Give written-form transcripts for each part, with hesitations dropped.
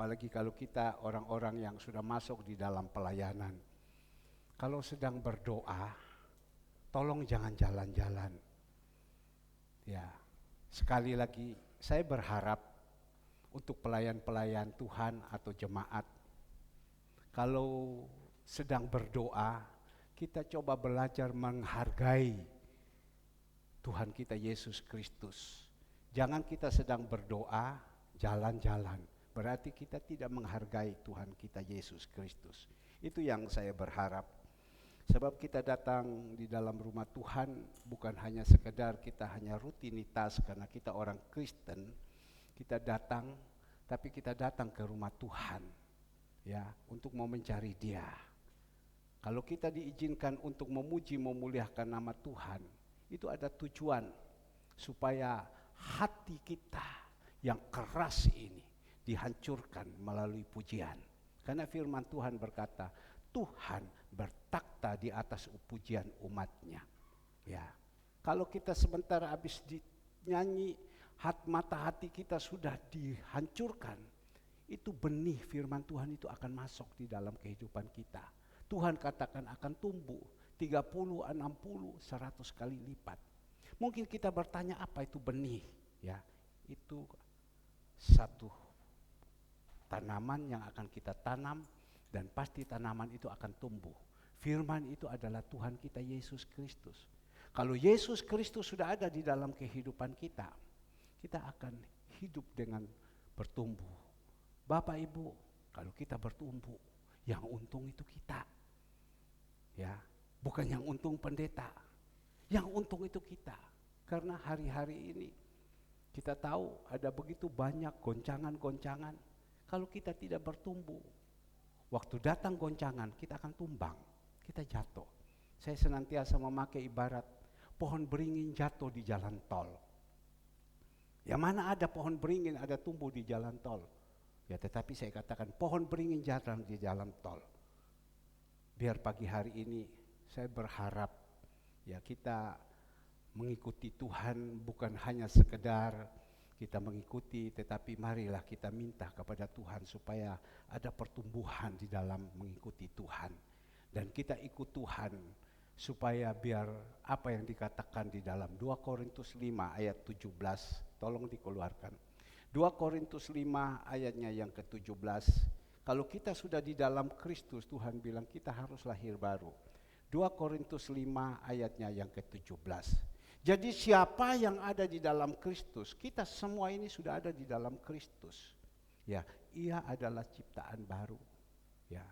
Apalagi kalau kita orang-orang yang sudah masuk di dalam pelayanan. Kalau sedang berdoa, tolong jangan jalan-jalan. Ya, sekali lagi saya berharap untuk pelayan-pelayan Tuhan atau jemaat, kalau sedang berdoa, kita coba belajar menghargai Tuhan kita Yesus Kristus. Jangan kita sedang berdoa, jalan-jalan. Berarti kita tidak menghargai Tuhan kita Yesus Kristus. Itu yang saya berharap. Sebab kita datang di dalam rumah Tuhan bukan hanya sekedar kita hanya rutinitas karena kita orang Kristen. Kita datang, tapi kita datang ke rumah Tuhan, ya, untuk mau mencari Dia. Kalau kita diizinkan untuk memuji, memuliakan nama Tuhan, itu ada tujuan supaya hati kita yang keras ini dihancurkan melalui pujian. Karena firman Tuhan berkata, Tuhan bertakhta di atas pujian umatnya. Ya, kalau kita sebentar habis dinyanyi, mata hati kita sudah dihancurkan, itu benih firman Tuhan itu akan masuk di dalam kehidupan kita. Tuhan katakan akan tumbuh 30, 60, 100 kali lipat. Mungkin kita bertanya apa itu benih? Ya, itu satu tanaman yang akan kita tanam dan pasti tanaman itu akan tumbuh. Firman itu adalah Tuhan kita Yesus Kristus. Kalau Yesus Kristus sudah ada di dalam kehidupan kita, kita akan hidup dengan bertumbuh. Bapak Ibu, kalau kita bertumbuh, yang untung itu kita. Ya, bukan yang untung pendeta. Yang untung itu kita. Karena hari-hari ini kita tahu ada begitu banyak goncangan-goncangan. Kalau kita tidak bertumbuh, waktu datang goncangan kita akan tumbang, kita jatuh. Saya senantiasa memakai ibarat pohon beringin jatuh di jalan tol. Ya, mana ada pohon beringin ada tumbuh di jalan tol. Ya, tetapi saya katakan pohon beringin jatuh di jalan tol. Biar pagi hari ini saya berharap ya kita mengikuti Tuhan bukan hanya sekedar kita mengikuti, tetapi marilah kita minta kepada Tuhan supaya ada pertumbuhan di dalam mengikuti Tuhan. Dan kita ikut Tuhan supaya biar apa yang dikatakan di dalam 2 Korintus 5 ayat 17, tolong dikeluarkan. 2 Korintus 5 ayatnya yang ke-17, kalau kita sudah di dalam Kristus, Tuhan bilang kita harus lahir baru. 2 Korintus 5 ayatnya yang ke-17. Jadi siapa yang ada di dalam Kristus, kita semua ini sudah ada di dalam Kristus. Ya, ia adalah ciptaan baru. Ya.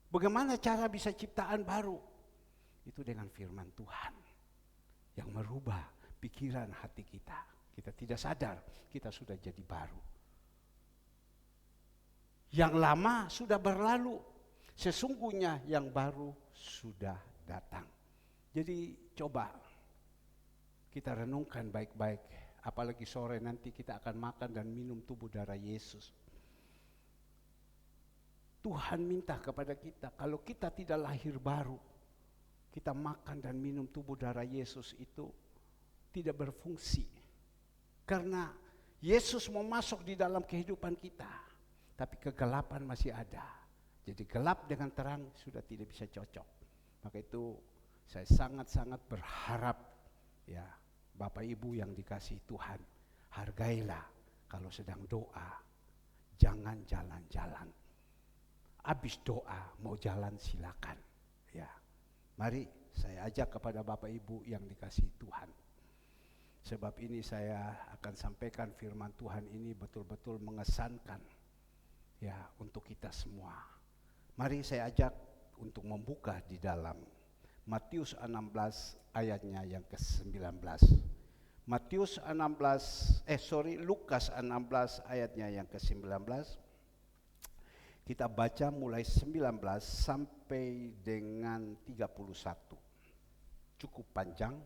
Bagaimana cara bisa ciptaan baru? Itu dengan firman Tuhan yang merubah pikiran hati kita. Kita tidak sadar kita sudah jadi baru. Yang lama sudah berlalu, sesungguhnya yang baru sudah datang. Jadi coba kita renungkan baik-baik, apalagi sore nanti kita akan makan dan minum tubuh darah Yesus. Tuhan minta kepada kita, kalau kita tidak lahir baru, kita makan dan minum tubuh darah Yesus itu tidak berfungsi. Karena Yesus mau masuk di dalam kehidupan kita, tapi kegelapan masih ada. Jadi gelap dengan terang sudah tidak bisa cocok. Maka itu saya sangat-sangat berharap ya, Bapak Ibu yang dikasihi Tuhan, hargailah kalau sedang doa, jangan jalan-jalan. Habis doa mau jalan silakan. Ya, mari saya ajak kepada Bapak Ibu yang dikasihi Tuhan. Sebab ini saya akan sampaikan firman Tuhan ini betul-betul mengesankan ya untuk kita semua. Mari saya ajak untuk membuka di dalam Matius 16 ayatnya yang ke-19. Lukas 16 ayatnya yang ke-19. Kita baca mulai 19 sampai dengan 31. Cukup panjang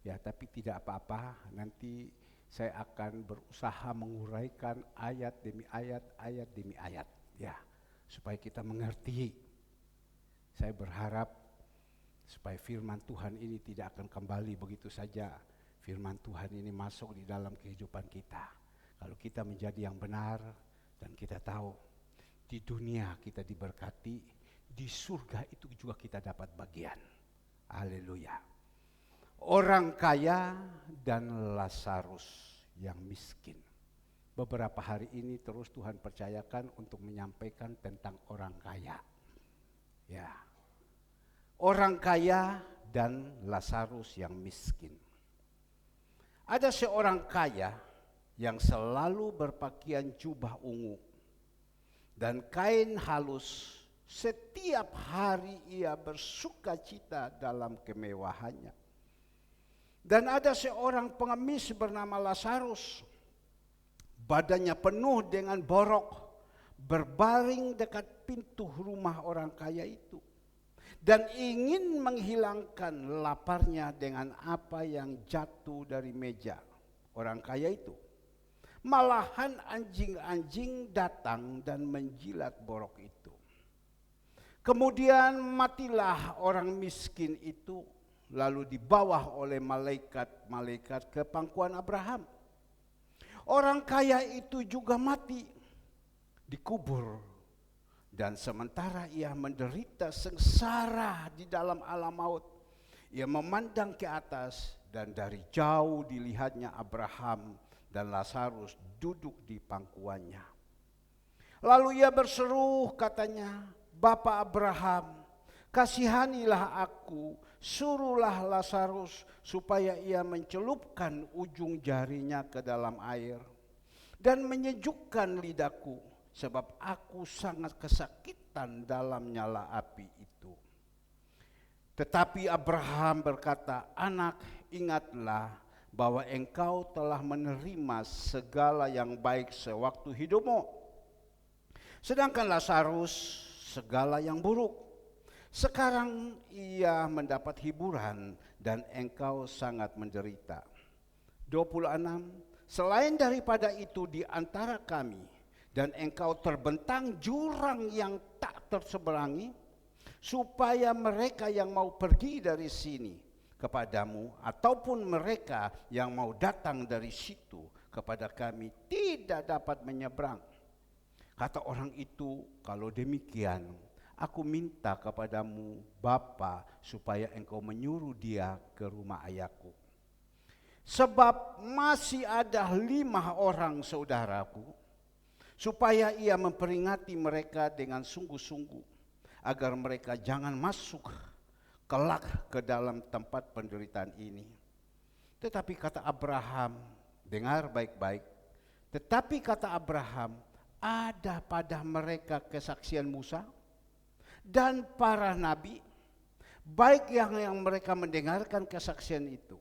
ya, tapi tidak apa-apa. Nanti saya akan berusaha menguraikan ayat demi ayat, ayat demi ayat ya, supaya kita mengerti. Saya berharap supaya firman Tuhan ini tidak akan kembali begitu saja. Firman Tuhan ini masuk di dalam kehidupan kita. Kalau kita menjadi yang benar dan kita tahu. di dunia kita diberkati, di surga itu juga kita dapat bagian. Haleluya. Orang kaya dan Lazarus yang miskin. Beberapa hari ini terus Tuhan percayakan untuk menyampaikan tentang orang kaya. Ya. Orang kaya dan Lazarus yang miskin. Ada seorang kaya yang selalu berpakaian jubah ungu dan kain halus. Setiap hari ia bersukacita dalam kemewahannya. Dan ada seorang pengemis bernama Lazarus, badannya penuh dengan borok, berbaring dekat pintu rumah orang kaya itu, dan ingin menghilangkan laparnya dengan apa yang jatuh dari meja orang kaya itu. Malahan anjing-anjing datang dan menjilat borok itu. Kemudian matilah orang miskin itu, lalu dibawa oleh malaikat-malaikat ke pangkuan Abraham. Orang kaya itu juga mati, dikubur. Dan sementara ia menderita sengsara di dalam alam maut, ia memandang ke atas dan dari jauh dilihatnya Abraham dan Lazarus duduk di pangkuannya. Lalu ia berseru, katanya, "Bapa Abraham, kasihanilah aku, suruhlah Lazarus supaya ia mencelupkan ujung jarinya ke dalam air dan menyejukkan lidahku, sebab aku sangat kesakitan dalam nyala api itu." Tetapi Abraham berkata, "Anak, ingatlah bahwa engkau telah menerima segala yang baik sewaktu hidupmu, sedangkan Lazarus segala yang buruk. Sekarang ia mendapat hiburan dan engkau sangat menderita." 26. Selain daripada itu di antara kami dan engkau terbentang jurang yang tak terseberangi, supaya mereka yang mau pergi dari sini kepadamu ataupun mereka yang mau datang dari situ kepada kami tidak dapat menyeberang. Kata orang itu, "Kalau demikian, aku minta kepadamu Bapa supaya engkau menyuruh dia ke rumah ayahku. Sebab masih ada 5 orang saudaraku, supaya ia memperingati mereka dengan sungguh-sungguh, agar mereka jangan masuk kelak ke dalam tempat penderitaan ini." Tetapi kata Abraham, dengar baik-baik, tetapi kata Abraham, "Ada pada mereka kesaksian Musa dan para nabi, baik yang mereka mendengarkan kesaksian itu."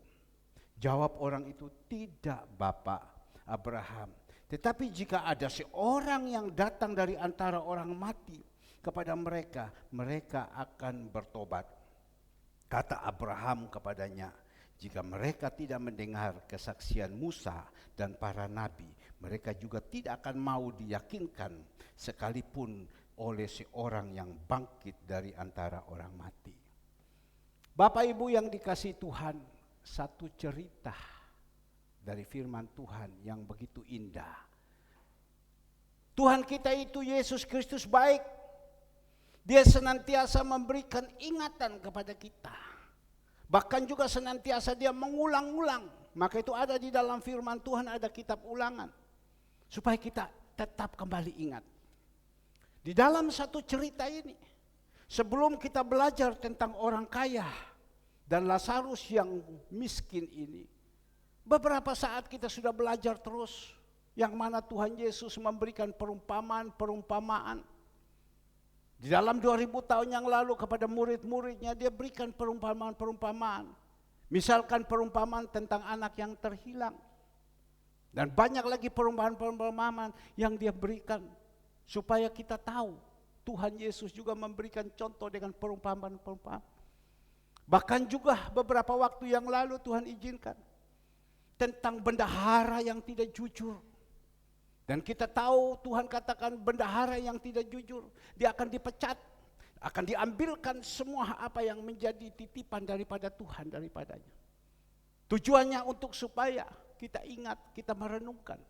Jawab orang itu, "Tidak, Bapak Abraham. Tetapi jika ada seorang yang datang dari antara orang mati kepada mereka, mereka akan bertobat." Kata Abraham kepadanya, "Jika mereka tidak mendengar kesaksian Musa dan para nabi, mereka juga tidak akan mau diyakinkan sekalipun oleh seorang yang bangkit dari antara orang mati." Bapak Ibu yang dikasihi Tuhan, satu cerita dari firman Tuhan yang begitu indah. Tuhan kita itu Yesus Kristus baik. Dia senantiasa memberikan ingatan kepada kita. Bahkan juga senantiasa dia mengulang-ulang. Maka itu ada di dalam firman Tuhan, ada kitab ulangan. Supaya kita tetap kembali ingat. Di dalam satu cerita ini, sebelum kita belajar tentang orang kaya dan Lazarus yang miskin ini, beberapa saat kita sudah belajar terus, yang mana Tuhan Yesus memberikan perumpamaan-perumpamaan. Di dalam 2000 tahun yang lalu kepada murid-muridnya dia berikan perumpamaan-perumpamaan. Misalkan perumpamaan tentang anak yang terhilang. Dan banyak lagi perumpamaan-perumpamaan yang dia berikan supaya kita tahu Tuhan Yesus juga memberikan contoh dengan perumpamaan-perumpamaan. Bahkan juga beberapa waktu yang lalu Tuhan izinkan tentang bendahara yang tidak jujur. Dan kita tahu Tuhan katakan bendahara yang tidak jujur, dia akan dipecat, akan diambilkan semua apa yang menjadi titipan daripada Tuhan daripadanya. Tujuannya untuk supaya kita ingat, kita merenungkan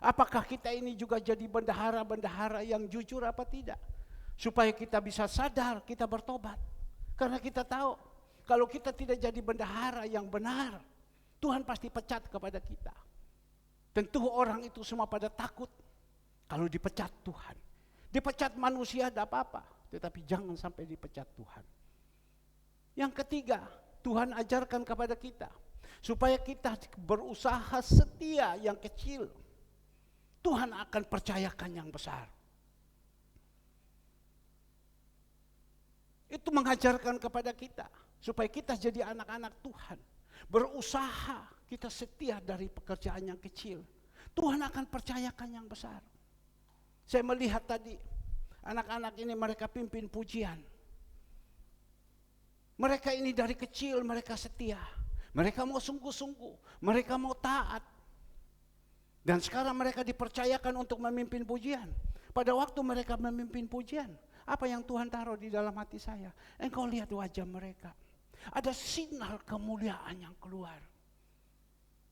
Apakah kita ini juga jadi bendahara-bendahara yang jujur apa tidak? Supaya kita bisa sadar, kita bertobat. Karena kita tahu, kalau kita tidak jadi bendahara yang benar, Tuhan pasti pecat kepada kita. Tentu orang itu semua pada takut kalau dipecat Tuhan. Dipecat manusia tidak apa-apa, tetapi jangan sampai dipecat Tuhan. Yang ketiga, Tuhan ajarkan kepada kita, supaya kita berusaha setia yang kecil, Tuhan akan percayakan yang besar. Itu mengajarkan kepada kita, supaya kita jadi anak-anak Tuhan. Berusaha, kita setia dari pekerjaan yang kecil. Tuhan akan percayakan yang besar. Saya melihat tadi, anak-anak ini mereka pimpin pujian. Mereka ini dari kecil mereka setia. Mereka mau sungguh-sungguh, mereka mau taat. Dan sekarang mereka dipercayakan untuk memimpin pujian. Pada waktu mereka memimpin pujian, apa yang Tuhan taruh di dalam hati saya? Engkau lihat wajah mereka. Ada sinar kemuliaan yang keluar.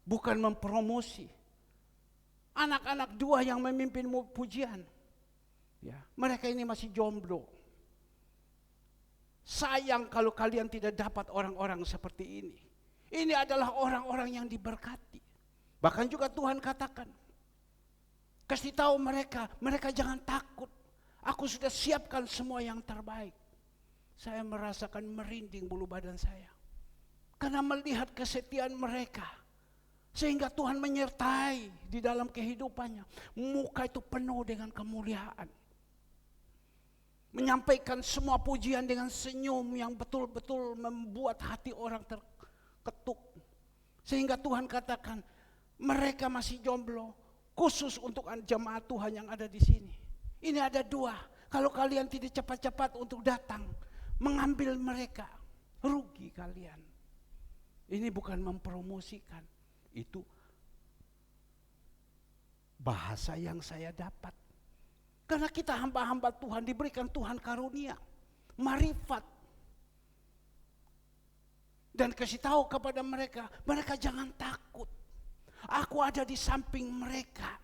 Bukan mempromosi. Anak-anak dua yang memimpin pujian. Ya, mereka ini masih jomblo. Sayang kalau kalian tidak dapat orang-orang seperti ini. Ini adalah orang-orang yang diberkati. Bahkan juga Tuhan katakan, kasih tahu mereka, mereka jangan takut. Aku sudah siapkan semua yang terbaik. Saya merasakan merinding bulu badan saya. Karena melihat kesetiaan mereka. Sehingga Tuhan menyertai di dalam kehidupannya. Muka itu penuh dengan kemuliaan. Menyampaikan semua pujian dengan senyum yang betul-betul membuat hati orang terketuk. Sehingga Tuhan katakan, mereka masih jomblo, khusus untuk jemaat Tuhan yang ada di sini. Ini ada dua, kalau kalian tidak cepat-cepat untuk datang, mengambil mereka, rugi kalian. Ini bukan mempromosikan, itu bahasa yang saya dapat. Karena kita hamba-hamba Tuhan, diberikan Tuhan karunia, marifat. Dan kasih tahu kepada mereka, mereka jangan takut. Aku ada di samping mereka.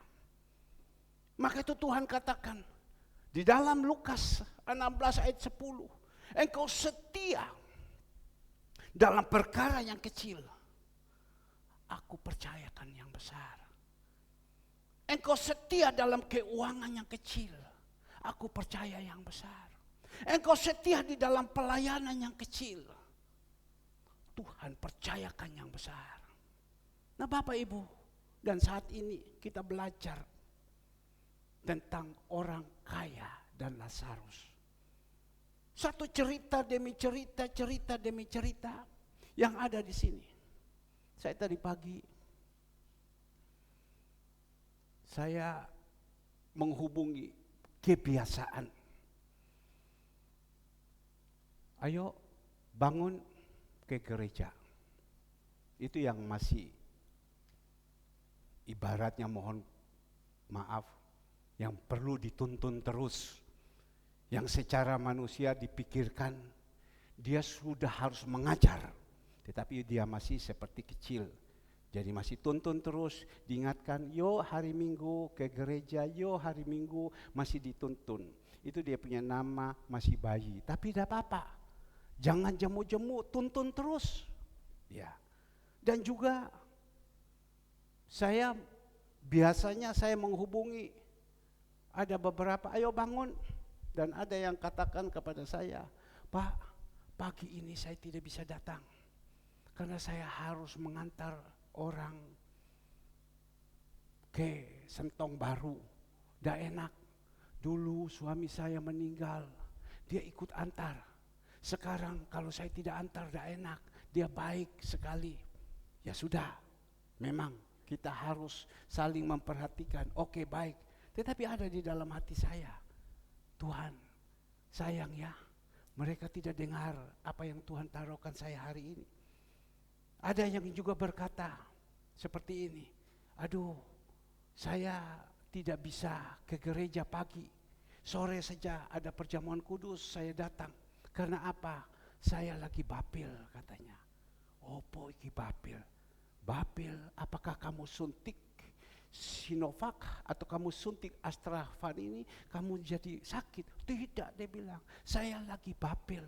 Maka itu Tuhan katakan, di dalam Lukas 16 ayat 10, engkau setia dalam perkara yang kecil, aku percayakan yang besar. Engkau setia dalam keuangan yang kecil, aku percaya yang besar. Engkau setia di dalam pelayanan yang kecil, Tuhan percayakan yang besar. Nah Bapak Ibu, dan saat ini kita belajar tentang orang kaya dan Lazarus. Satu cerita demi cerita, cerita demi cerita yang ada di sini. Saya tadi pagi, saya menghubungi kebiasaan. Ayo bangun ke gereja. Itu yang masih ibaratnya mohon maaf, yang perlu dituntun terus. Yang secara manusia dipikirkan dia sudah harus mengajar, tetapi dia masih seperti kecil. Jadi masih tuntun terus, diingatkan, yo hari Minggu ke gereja, yo hari Minggu, masih dituntun. Itu dia punya nama, masih bayi, tapi tidak apa-apa. Jangan jemu-jemu, tuntun terus. Ya. Dan juga biasanya saya menghubungi, ada beberapa, ayo bangun. Dan ada yang katakan kepada saya, Pak, pagi ini saya tidak bisa datang. Karena saya harus mengantar orang ke Sentong Baru. Tidak enak. Dulu suami saya meninggal, dia ikut antar. Sekarang kalau saya tidak antar tidak enak. Dia baik sekali. Ya sudah, memang kita harus saling memperhatikan. Oke, baik. Tetapi ada di dalam hati saya, Tuhan, sayang ya, mereka tidak dengar apa yang Tuhan taruhkan saya hari ini. Ada yang juga berkata seperti ini, aduh, saya tidak bisa ke gereja pagi, sore saja ada perjamuan kudus saya datang. Karena apa? Saya lagi bapil katanya. Opo iki bapil? Bapil, apakah kamu suntik Sinovac atau kamu suntik AstraZeneca ini, kamu jadi sakit. Tidak, dia bilang, saya lagi Babel.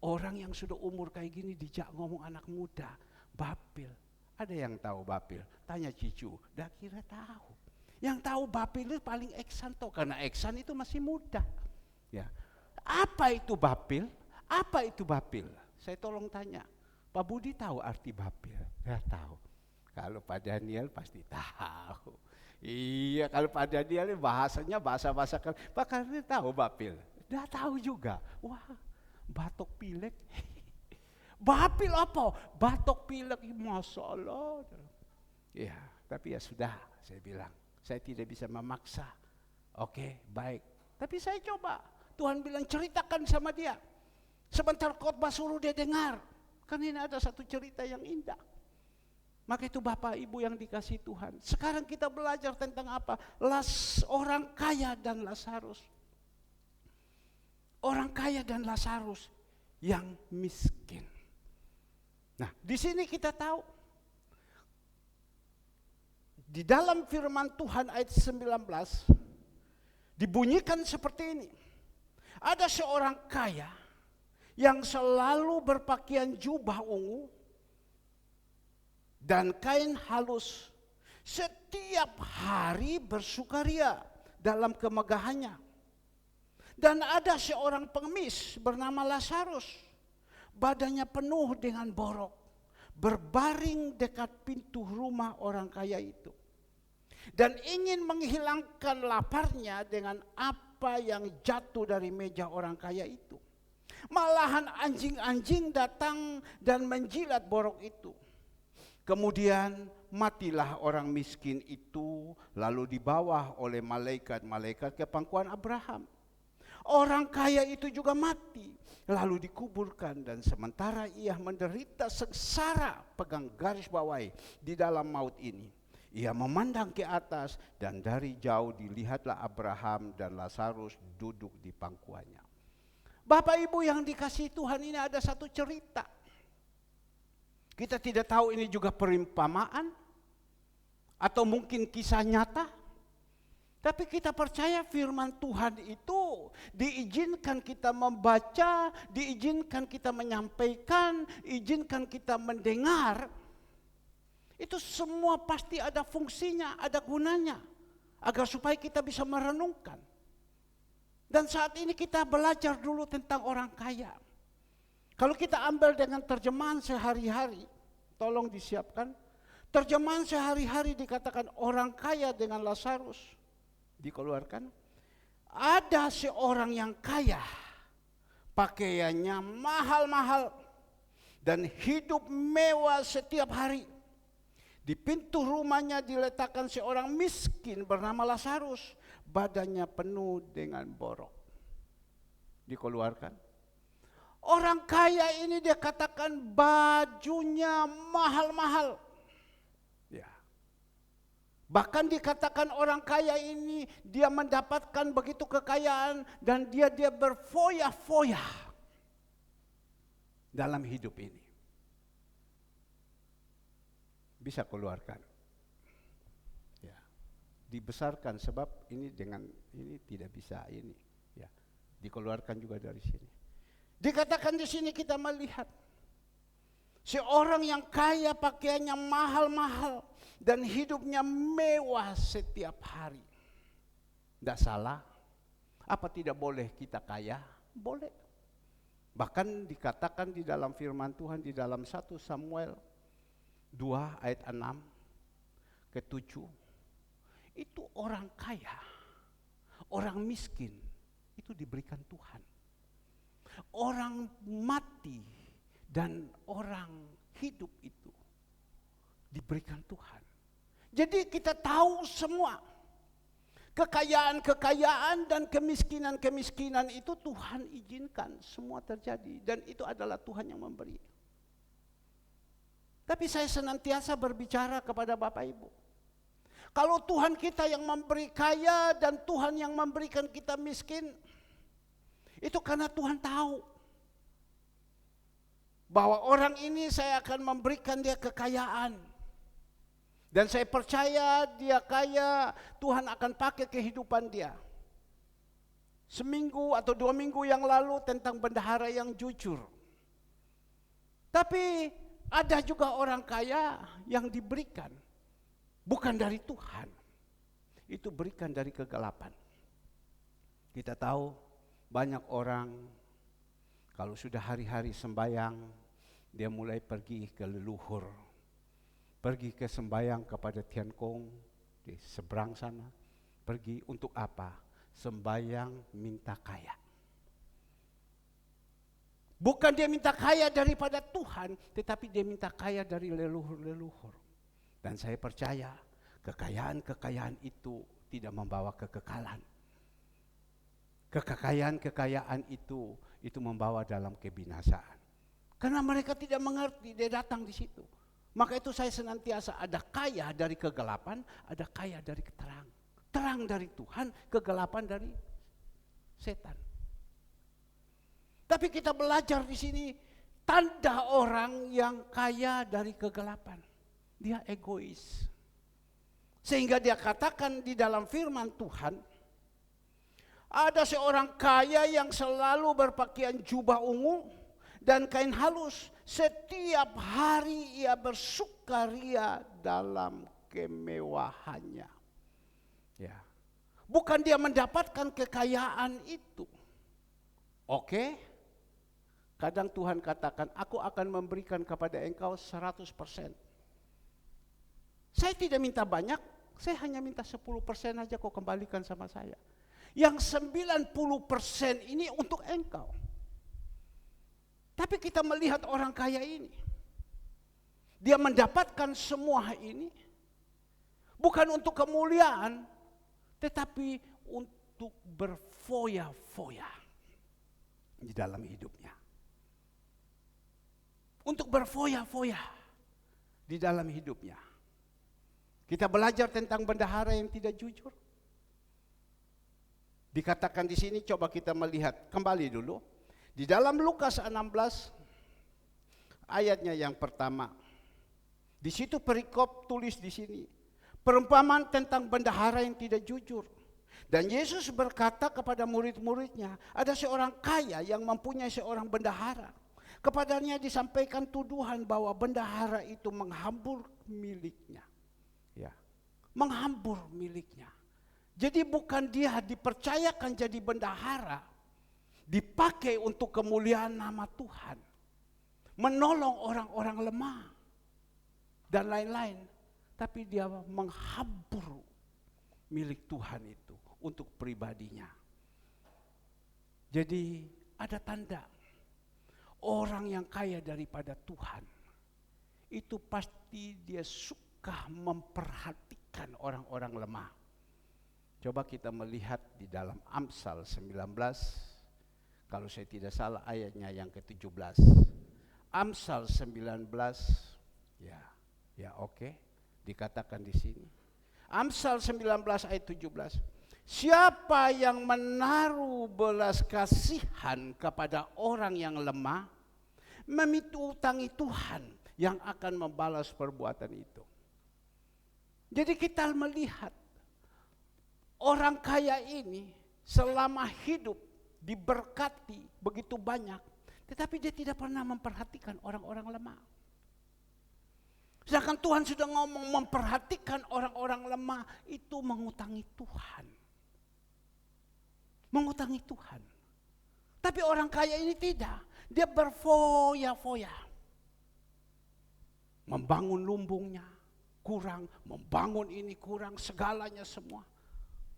Orang yang sudah umur kayak gini dijak ngomong anak muda, Babel. Ada yang tahu Babel? Tanya Cicu, dah kira tahu. Yang tahu Babel itu paling Eksan toh, karena Eksan itu masih muda. Ya, apa itu Babel? Apa itu Babel? Saya tolong tanya. Pak Budi tahu arti Babel? Ya tahu. Kalau Pak Daniel pasti tahu. Iya, kalau Pak Daniel bahasanya bahasa-bahasa Pak Karni tahu Babel? Dah tahu juga. Wah, batok pilek. Babel apa? Batok pilek, Masya Allah. Ya, tapi ya sudah, saya bilang. Saya tidak bisa memaksa. Oke, baik. Tapi saya coba. Tuhan bilang ceritakan sama dia. Sebentar khotbah suruh dia dengar. Kan ini ada satu cerita yang indah. Maka itu Bapak Ibu yang dikasih Tuhan. Sekarang kita belajar tentang apa? Orang kaya dan Lazarus. Orang kaya dan Lazarus yang miskin. Nah, di sini kita tahu di dalam firman Tuhan ayat 19 dibunyikan seperti ini. Ada seorang kaya yang selalu berpakaian jubah ungu dan kain halus, setiap hari bersukaria dalam kemegahannya. Dan ada seorang pengemis bernama Lazarus, badannya penuh dengan borok, berbaring dekat pintu rumah orang kaya itu. Dan ingin menghilangkan laparnya dengan apa yang jatuh dari meja orang kaya itu. Malahan anjing-anjing datang dan menjilat borok itu. Kemudian matilah orang miskin itu, lalu dibawa oleh malaikat-malaikat ke pangkuan Abraham. Orang kaya itu juga mati, lalu dikuburkan, dan sementara ia menderita sengsara, pegang garis bawahi, di dalam maut ini. Ia memandang ke atas dan dari jauh dilihatlah Abraham dan Lazarus duduk di pangkuannya. Bapak Ibu yang dikasihi Tuhan, ini ada satu cerita. Kita tidak tahu ini juga perumpamaan atau mungkin kisah nyata. Tapi kita percaya firman Tuhan itu diizinkan kita membaca, diizinkan kita menyampaikan, izinkan kita mendengar. Itu semua pasti ada fungsinya, ada gunanya, agar supaya kita bisa merenungkan. Dan saat ini kita belajar dulu tentang orang kaya. Kalau kita ambil dengan terjemahan sehari-hari, tolong disiapkan. Terjemahan sehari-hari dikatakan orang kaya dengan Lazarus. Dikeluarkan. Ada seorang yang kaya, pakaiannya mahal-mahal dan hidup mewah setiap hari. Di pintu rumahnya diletakkan seorang miskin bernama Lazarus, badannya penuh dengan borok. Dikeluarkan. Orang kaya ini dia katakan bajunya mahal-mahal. Ya. Bahkan dikatakan orang kaya ini dia mendapatkan begitu kekayaan dan dia berfoya-foya dalam hidup ini. Bisa keluarkan. Ya. Dibesarkan sebab ini dengan ini tidak bisa ini. Ya. Dikeluarkan juga dari sini. Dikatakan di sini kita melihat seorang yang kaya, pakaiannya mahal-mahal dan hidupnya mewah setiap hari. Tidak salah. Apa tidak boleh kita kaya? Boleh. Bahkan dikatakan di dalam firman Tuhan di dalam 1 Samuel 2 ayat 6 ke 7. Itu orang kaya, orang miskin itu diberikan Tuhan. Orang mati dan orang hidup itu diberikan Tuhan. Jadi kita tahu semua kekayaan-kekayaan dan kemiskinan-kemiskinan itu Tuhan izinkan semua terjadi dan itu adalah Tuhan yang memberi. Tapi saya senantiasa berbicara kepada Bapak Ibu. Kalau Tuhan kita yang memberi kaya dan Tuhan yang memberikan kita miskin, itu karena Tuhan tahu bahwa orang ini saya akan memberikan dia kekayaan. Dan saya percaya dia kaya, Tuhan akan pakai kehidupan dia. Seminggu atau 2 minggu yang lalu tentang bendahara yang jujur. Tapi ada juga orang kaya yang diberikan, bukan dari Tuhan. Itu berikan dari kegelapan. Kita tahu banyak orang kalau sudah hari-hari sembayang, dia mulai pergi ke leluhur. Pergi ke sembayang kepada Tian Kong di seberang sana. Pergi untuk apa? Sembayang minta kaya. Bukan dia minta kaya daripada Tuhan, tetapi dia minta kaya dari leluhur-leluhur. Dan saya percaya kekayaan-kekayaan itu tidak membawa kekekalan. Kekayaan-kekayaan itu membawa dalam kebinasaan. Karena mereka tidak mengerti, dia datang di situ. Maka itu saya senantiasa ada kaya dari kegelapan, ada kaya dari keterang. Terang dari Tuhan, kegelapan dari setan. Tapi kita belajar di sini tanda orang yang kaya dari kegelapan. Dia egois. Sehingga dia katakan di dalam firman Tuhan, ada seorang kaya yang selalu berpakaian jubah ungu dan kain halus. Setiap hari ia bersukaria dalam kemewahannya. Ya. Bukan dia mendapatkan kekayaan itu. Oke? Kadang Tuhan katakan, aku akan memberikan kepada engkau 100%. Saya tidak minta banyak, saya hanya minta 10% aja kau kembalikan sama saya. Yang 90% ini untuk engkau. Tapi kita melihat orang kaya ini. Dia mendapatkan semua ini bukan untuk kemuliaan, tetapi untuk berfoya-foya di dalam hidupnya. Untuk berfoya-foya di dalam hidupnya. Kita belajar tentang bendahara yang tidak jujur. Dikatakan di sini, coba kita melihat kembali dulu. Di dalam Lukas 16 ayatnya yang pertama. Di situ perikop tulis di sini. Perumpamaan tentang bendahara yang tidak jujur. Dan Yesus berkata kepada murid-muridnya, ada seorang kaya yang mempunyai seorang bendahara. Kepadanya disampaikan tuduhan bahwa bendahara itu menghambur miliknya. Ya, menghambur miliknya. Jadi bukan dia dipercayakan jadi bendahara, dipakai untuk kemuliaan nama Tuhan, menolong orang-orang lemah dan lain-lain, tapi dia menghambur milik Tuhan itu untuk pribadinya. Jadi ada tanda orang yang kaya daripada Tuhan itu pasti dia suka memperhatikan orang-orang lemah. Coba kita melihat di dalam Amsal 19, kalau saya tidak salah ayatnya yang ke-17. Amsal 19, ya oke, dikatakan di sini. Amsal 19 ayat 17. Siapa yang menaruh belas kasihan kepada orang yang lemah, memiutangi Tuhan yang akan membalas perbuatan itu. Jadi kita melihat orang kaya ini selama hidup diberkati begitu banyak, tetapi dia tidak pernah memperhatikan orang-orang lemah. Sedangkan Tuhan sudah ngomong memperhatikan orang-orang lemah itu mengutangi Tuhan. Mengutangi Tuhan. Tapi orang kaya ini tidak. Dia berfoya-foya. Membangun lumbungnya kurang, membangun ini kurang, segalanya semua.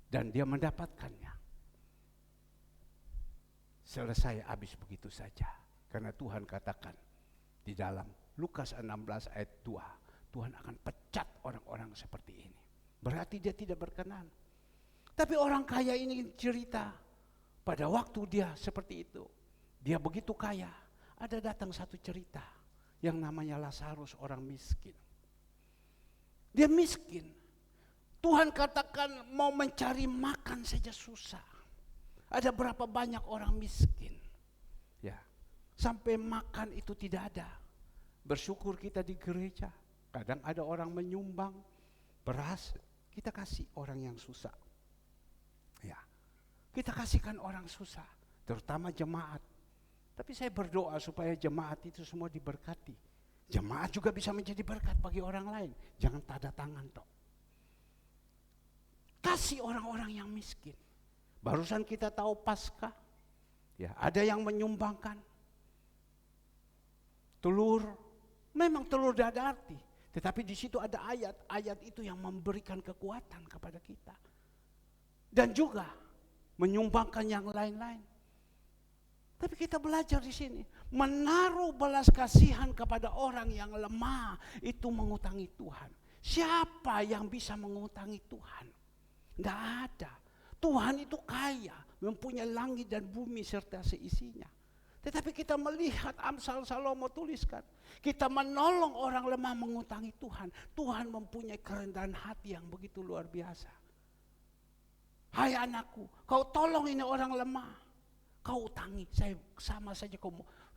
Dan dia mendapatkannya. Selesai habis begitu saja. Karena Tuhan katakan di dalam Lukas 16 ayat 2, Tuhan akan pecat orang-orang seperti ini. Berarti dia tidak berkenan. Tapi orang kaya ini cerita, pada waktu dia seperti itu, dia begitu kaya, ada datang satu cerita yang namanya Lazarus, orang miskin. Dia miskin. Tuhan katakan mau mencari makan saja susah. Ada berapa banyak orang miskin. Ya, sampai makan itu tidak ada. Bersyukur kita di gereja. Kadang ada orang menyumbang, beras, kita kasih orang yang susah. Ya, kita kasihkan orang susah, terutama jemaat. Tapi saya berdoa supaya jemaat itu semua diberkati. Jemaat juga bisa menjadi berkat bagi orang lain. Jangan tanda tangan toh. Kasih orang-orang yang miskin. Barusan kita tahu Paskah, ya, ada yang menyumbangkan telur. Memang telur tidak ada arti, tetapi di situ ada ayat itu yang memberikan kekuatan kepada kita. Dan juga menyumbangkan yang lain-lain. Tapi kita belajar di sini, menaruh belas kasihan kepada orang yang lemah itu mengutangi Tuhan. Siapa yang bisa mengutangi Tuhan? Tidak ada. Tuhan itu kaya, mempunyai langit dan bumi serta seisinya. Tetapi kita melihat Amsal Salomo tuliskan, kita menolong orang lemah mengutangi Tuhan. Tuhan mempunyai kerendahan hati yang begitu luar biasa. Hai anakku, kau tolong ini orang lemah, kau utangi. Saya sama saja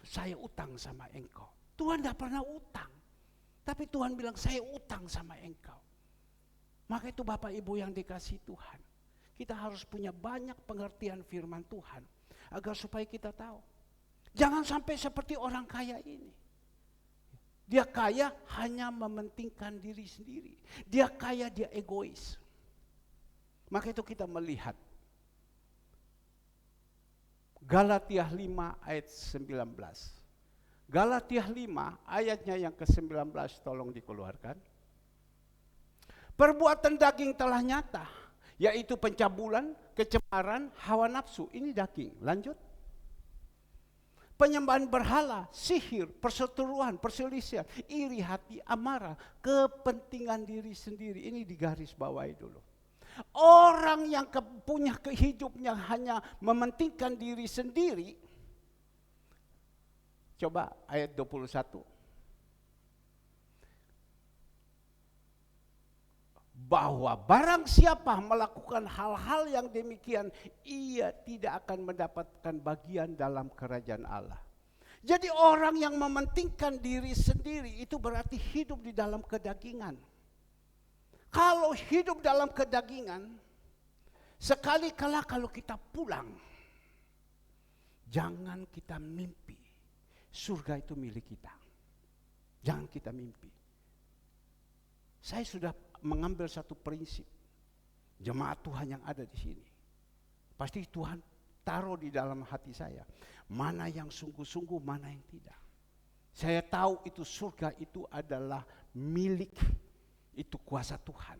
saya utang sama engkau. Tuhan tidak pernah utang, tapi Tuhan bilang saya utang sama engkau. Maka itu Bapak Ibu yang dikasihi Tuhan, kita harus punya banyak pengertian firman Tuhan agar supaya kita tahu. Jangan sampai seperti orang kaya ini. Dia kaya hanya mementingkan diri sendiri. Dia kaya, dia egois. Maka itu kita melihat Galatia 5 ayat 19. Galatia 5 ayatnya yang ke-19 tolong dikeluarkan. Perbuatan daging telah nyata, yaitu pencabulan, kecemaran, hawa nafsu. Ini daging. Lanjut. Penyembahan berhala, sihir, perseteruan, perselisihan, iri hati, amarah, kepentingan diri sendiri. Ini digaris bawahi dulu. Orang yang punya hidupnya hanya mementingkan diri sendiri. Coba ayat 21. Bahwa barang siapa melakukan hal-hal yang demikian, ia tidak akan mendapatkan bagian dalam kerajaan Allah. Jadi orang yang mementingkan diri sendiri itu berarti hidup di dalam kedagingan. Kalau hidup dalam kedagingan, sekali-kala kalau kita pulang, jangan kita mimpi surga itu milik kita. Jangan kita mimpi. Saya sudah mengambil satu prinsip, jemaat Tuhan yang ada di sini. Pasti Tuhan taruh di dalam hati saya, mana yang sungguh-sungguh, mana yang tidak. Saya tahu itu surga itu adalah milik, itu kuasa Tuhan.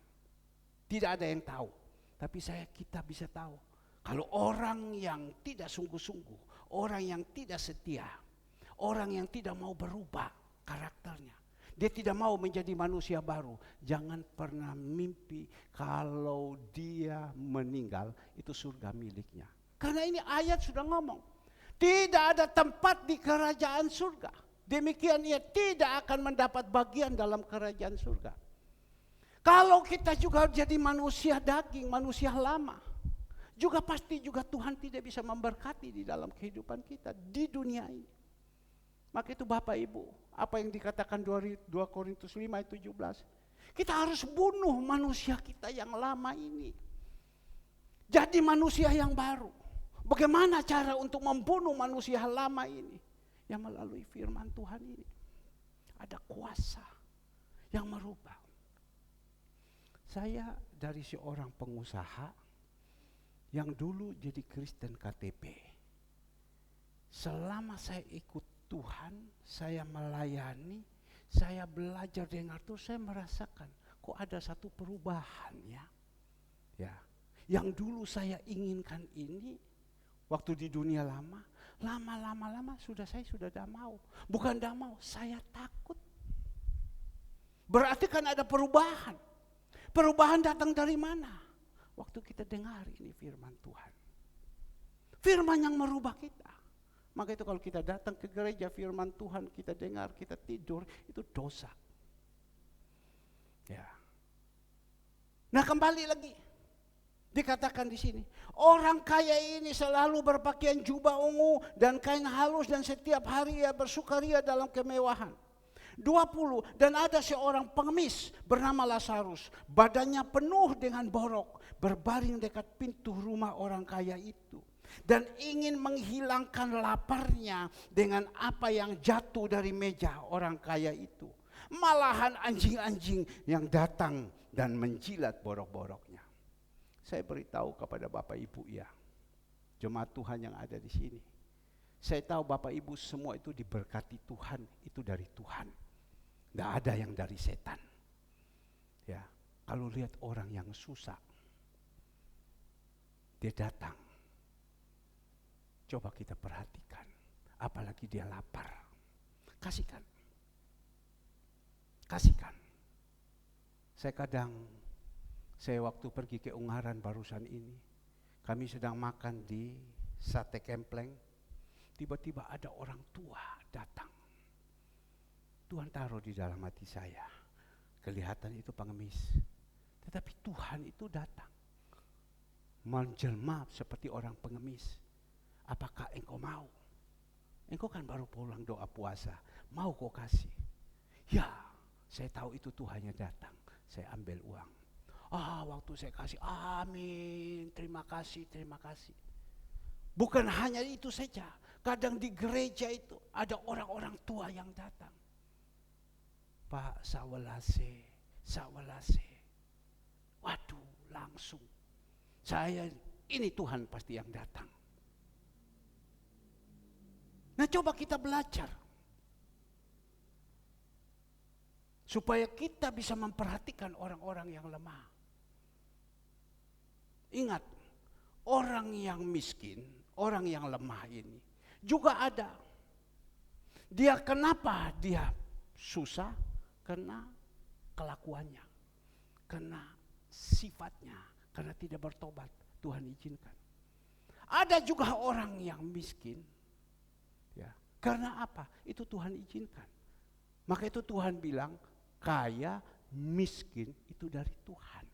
Tidak ada yang tahu, tapi kita bisa tahu. Kalau orang yang tidak sungguh-sungguh, orang yang tidak setia, orang yang tidak mau berubah karakternya, dia tidak mau menjadi manusia baru. Jangan pernah mimpi kalau dia meninggal itu surga miliknya. Karena ini ayat sudah ngomong. Tidak ada tempat di kerajaan surga. Demikian ia tidak akan mendapat bagian dalam kerajaan surga. Kalau kita juga jadi manusia daging, manusia lama, juga pasti juga Tuhan tidak bisa memberkati di dalam kehidupan kita di dunia ini. Maka itu Bapak Ibu, apa yang dikatakan 2 Korintus 5 ayat 17. Kita harus bunuh manusia kita yang lama ini. Jadi manusia yang baru. Bagaimana cara untuk membunuh manusia lama ini? Ya melalui firman Tuhan ini. Ada kuasa yang merubah. Saya dari seorang pengusaha yang dulu jadi Kristen KTP. Selama saya ikut Tuhan, saya melayani, saya belajar dengar tuh, saya merasakan kok ada satu perubahan ya. Yang dulu saya inginkan ini waktu di dunia lama saya sudah tidak mau. Bukan tidak mau, saya takut. Berarti kan ada perubahan. Perubahan datang dari mana? Waktu kita dengar ini firman Tuhan. Firman yang merubah kita. Maka itu kalau kita datang ke gereja firman Tuhan, kita dengar, kita tidur, itu dosa. Ya. Nah kembali lagi, dikatakan di sini, orang kaya ini selalu berpakaian jubah ungu dan kain halus dan setiap hari ia bersukaria dalam kemewahan. 20, dan ada seorang pengemis bernama Lazarus, badannya penuh dengan borok, berbaring dekat pintu rumah orang kaya itu, dan ingin menghilangkan laparnya dengan apa yang jatuh dari meja orang kaya itu. Malahan anjing-anjing yang datang dan menjilat borok-boroknya. Saya beritahu kepada Bapak Ibu ya, jemaat Tuhan yang ada di sini. Saya tahu Bapak Ibu semua itu diberkati Tuhan, itu dari Tuhan. Tidak ada yang dari setan. Ya, kalau lihat orang yang susah, dia datang. Coba kita perhatikan, apalagi dia lapar. Kasihkan. Kasihkan. Saya waktu pergi ke Ungaran barusan ini, kami sedang makan di sate kempleng, tiba-tiba ada orang tua datang. Tuhan taruh di dalam hati saya, kelihatan itu pengemis, tetapi Tuhan itu datang, menjelma seperti orang pengemis. Apakah engkau mau? Engkau kan baru pulang doa puasa, mau kau kasih? Ya, saya tahu itu Tuhannya datang, saya ambil uang. Waktu saya kasih, amin, terima kasih, terima kasih. Bukan hanya itu saja, kadang di gereja itu ada orang-orang tua yang datang. Pak, sawalase. Waduh, langsung. Ini Tuhan pasti yang datang. Nah, coba kita belajar. Supaya kita bisa memperhatikan orang-orang yang lemah. Ingat, orang yang miskin, orang yang lemah ini juga ada. Kenapa dia susah? Karena kelakuannya, karena sifatnya, karena tidak bertobat, Tuhan izinkan. Ada juga orang yang miskin, ya, karena apa? Itu Tuhan izinkan. Maka itu Tuhan bilang, kaya, miskin itu dari Tuhan.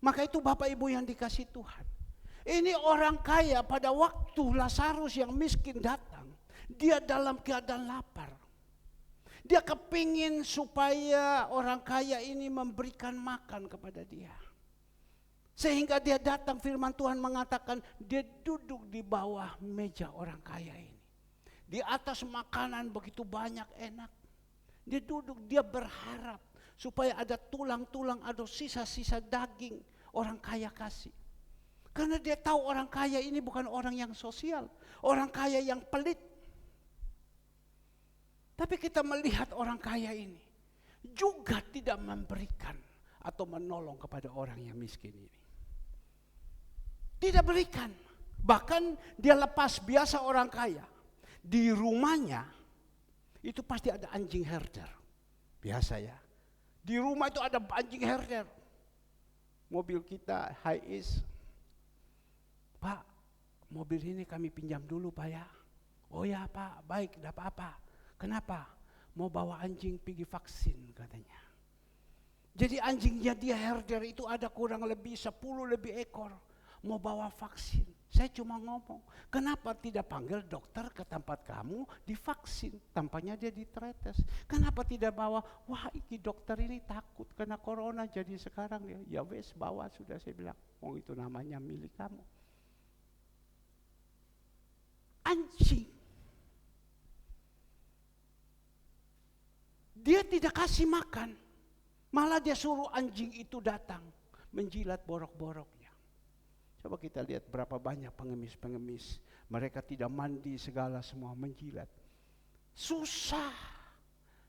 Maka itu Bapak Ibu yang dikasih Tuhan. Ini orang kaya pada waktu Lazarus yang miskin datang, dia dalam keadaan lapar. Dia kepingin supaya orang kaya ini memberikan makan kepada dia. Sehingga dia datang, firman Tuhan mengatakan dia duduk di bawah meja orang kaya ini. Di atas makanan begitu banyak enak. Dia duduk, dia berharap supaya ada tulang-tulang, ada sisa-sisa daging orang kaya kasih. Karena dia tahu orang kaya ini bukan orang yang sosial, orang kaya yang pelit. Tapi kita melihat orang kaya ini juga tidak memberikan atau menolong kepada orang yang miskin ini. Tidak berikan. Bahkan dia lepas biasa orang kaya. Di rumahnya itu pasti ada anjing herder. Biasa ya. Di rumah itu ada anjing herder. Mobil kita Hiace. Pak, mobil ini kami pinjam dulu Pak ya. Oh ya Pak, baik, tidak apa-apa. Kenapa? Mau bawa anjing pergi vaksin katanya. Jadi anjingnya dia herder itu ada kurang lebih 10 lebih ekor. Mau bawa vaksin. Saya cuma ngomong, kenapa tidak panggil dokter ke tempat kamu divaksin? Tampaknya dia ditretes. Kenapa tidak bawa, wah iki dokter ini takut kena corona jadi sekarang ya. Ya wes bawa sudah, saya bilang. Oh itu namanya milik kamu. Anjing. Dia tidak kasih makan, malah dia suruh anjing itu datang menjilat borok-boroknya. Coba kita lihat berapa banyak pengemis-pengemis, mereka tidak mandi segala semua menjilat. Susah,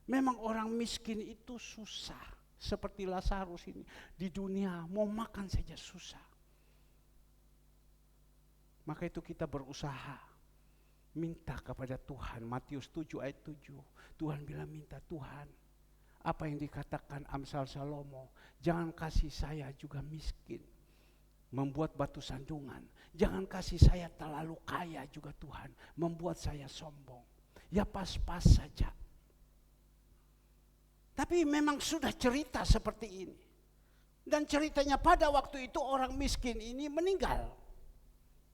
memang orang miskin itu susah. Seperti Lazarus ini, di dunia mau makan saja susah. Maka itu kita berusaha. Minta kepada Tuhan, Matius 7 ayat 7. Tuhan bilang minta Tuhan, apa yang dikatakan Amsal Salomo, jangan kasih saya juga miskin, membuat batu sandungan. Jangan kasih saya terlalu kaya juga Tuhan, membuat saya sombong. Ya pas-pas saja. Tapi memang sudah cerita seperti ini. Dan ceritanya pada waktu itu orang miskin ini meninggal.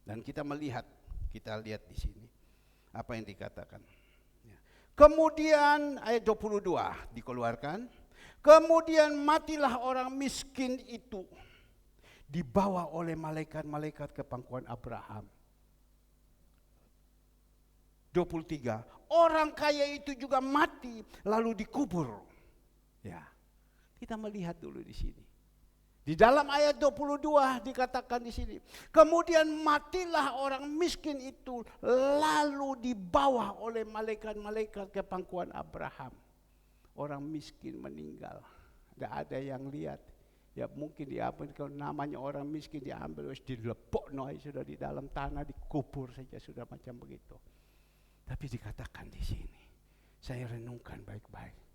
Dan kita lihat di sini. Apa yang dikatakan? Kemudian ayat 22 dikeluarkan. Kemudian matilah orang miskin itu, dibawa oleh malaikat-malaikat ke pangkuan Abraham. 23, orang kaya itu juga mati lalu dikubur. Ya, kita melihat dulu di sini. Di dalam ayat 22 dikatakan di sini, kemudian matilah orang miskin itu lalu dibawa oleh malaikat-malaikat ke pangkuan Abraham. Orang miskin meninggal, tidak ada yang lihat. Ya mungkin diambil, kalau namanya orang miskin diambil, dilepok, sudah di dalam tanah, dikubur saja sudah macam begitu. Tapi dikatakan di sini, saya renungkan baik-baik.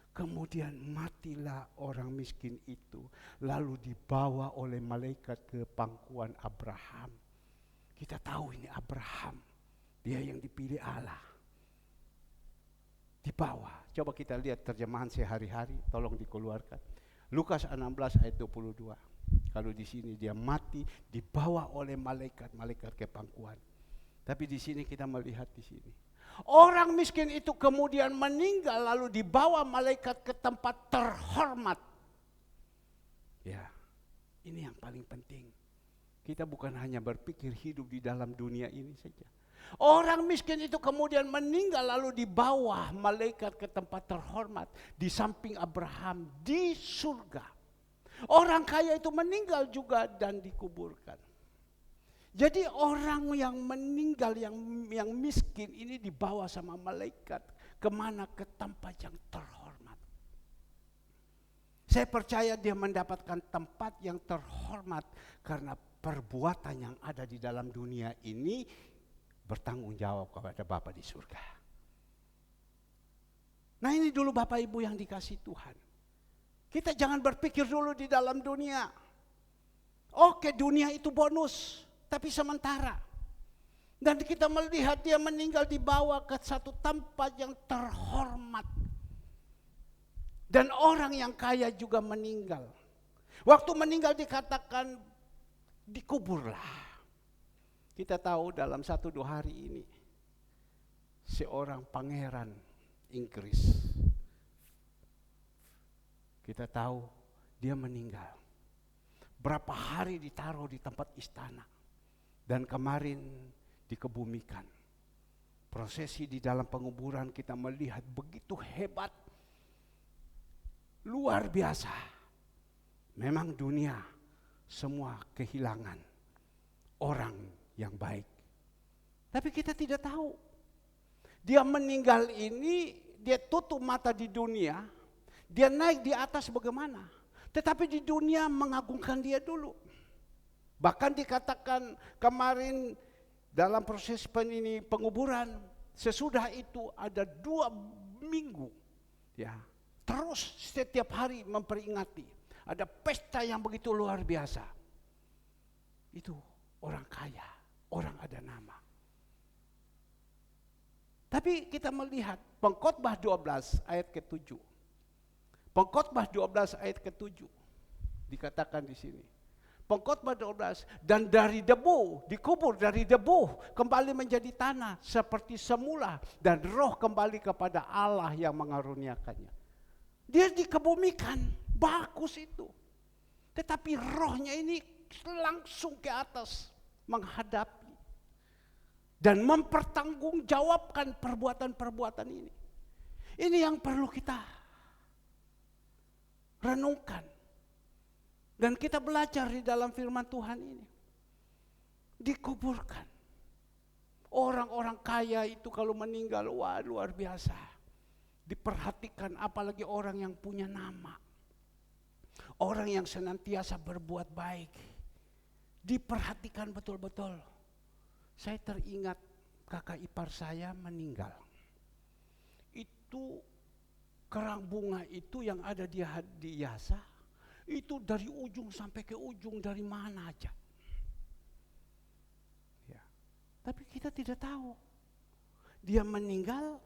Kemudian matilah orang miskin itu, lalu dibawa oleh malaikat ke pangkuan Abraham. Kita tahu ini Abraham, dia yang dipilih Allah. Dibawa, coba kita lihat terjemahan sehari-hari, tolong dikeluarkan. Lukas 16 ayat 22. Kalau di sini dia mati, dibawa oleh malaikat-malaikat ke pangkuan. Tapi di sini kita melihat di sini. Orang miskin itu kemudian meninggal lalu dibawa malaikat ke tempat terhormat. Ya, ini yang paling penting. Kita bukan hanya berpikir hidup di dalam dunia ini saja. Orang miskin itu kemudian meninggal lalu dibawa malaikat ke tempat terhormat di samping Abraham di surga. Orang kaya itu meninggal juga dan dikuburkan. Jadi orang yang meninggal, yang miskin ini dibawa sama malaikat kemana? Ke tempat yang terhormat. Saya percaya dia mendapatkan tempat yang terhormat karena perbuatan yang ada di dalam dunia ini bertanggung jawab kepada Bapa di surga. Nah ini dulu Bapak Ibu yang dikasih Tuhan. Kita jangan berpikir dulu di dalam dunia. Oke, dunia itu bonus, tapi sementara. Dan kita melihat dia meninggal dibawa ke satu tempat yang terhormat. Dan orang yang kaya juga meninggal. Waktu meninggal dikatakan dikuburlah. Kita tahu dalam 1-2 hari ini seorang pangeran Inggris, kita tahu dia meninggal. Berapa hari ditaruh di tempat istana. Dan kemarin dikebumikan. Prosesi di dalam penguburan kita melihat begitu hebat. Luar biasa. Memang dunia semua kehilangan orang yang baik. Tapi kita tidak tahu. Dia meninggal ini, dia tutup mata di dunia. Dia naik di atas bagaimana. Tetapi di dunia mengagungkan dia dulu. Bahkan dikatakan kemarin dalam proses penguburan, sesudah itu ada 2 minggu, ya, terus setiap hari memperingati. Ada pesta yang begitu luar biasa. Itu orang kaya, orang ada nama. Tapi kita melihat Pengkhotbah 12 ayat ke-7. Pengkhotbah 12 ayat ke-7 dikatakan di sini. Pengkhotbah 12, dan dari debu, dikubur dari debu, kembali menjadi tanah seperti semula, dan roh kembali kepada Allah yang mengaruniakannya. Dia dikebumikan, bagus itu. Tetapi rohnya ini langsung ke atas, menghadapi dan mempertanggungjawabkan perbuatan-perbuatan ini. Ini yang perlu kita renungkan. Dan kita belajar di dalam firman Tuhan ini. Dikuburkan. Orang-orang kaya itu kalau meninggal, wah luar biasa. Diperhatikan, apalagi orang yang punya nama. Orang yang senantiasa berbuat baik. Diperhatikan betul-betul. Saya teringat kakak ipar saya meninggal. Itu kerang bunga itu yang ada di Yasa. Itu dari ujung sampai ke ujung, dari mana aja. Ya. Tapi kita tidak tahu. Dia meninggal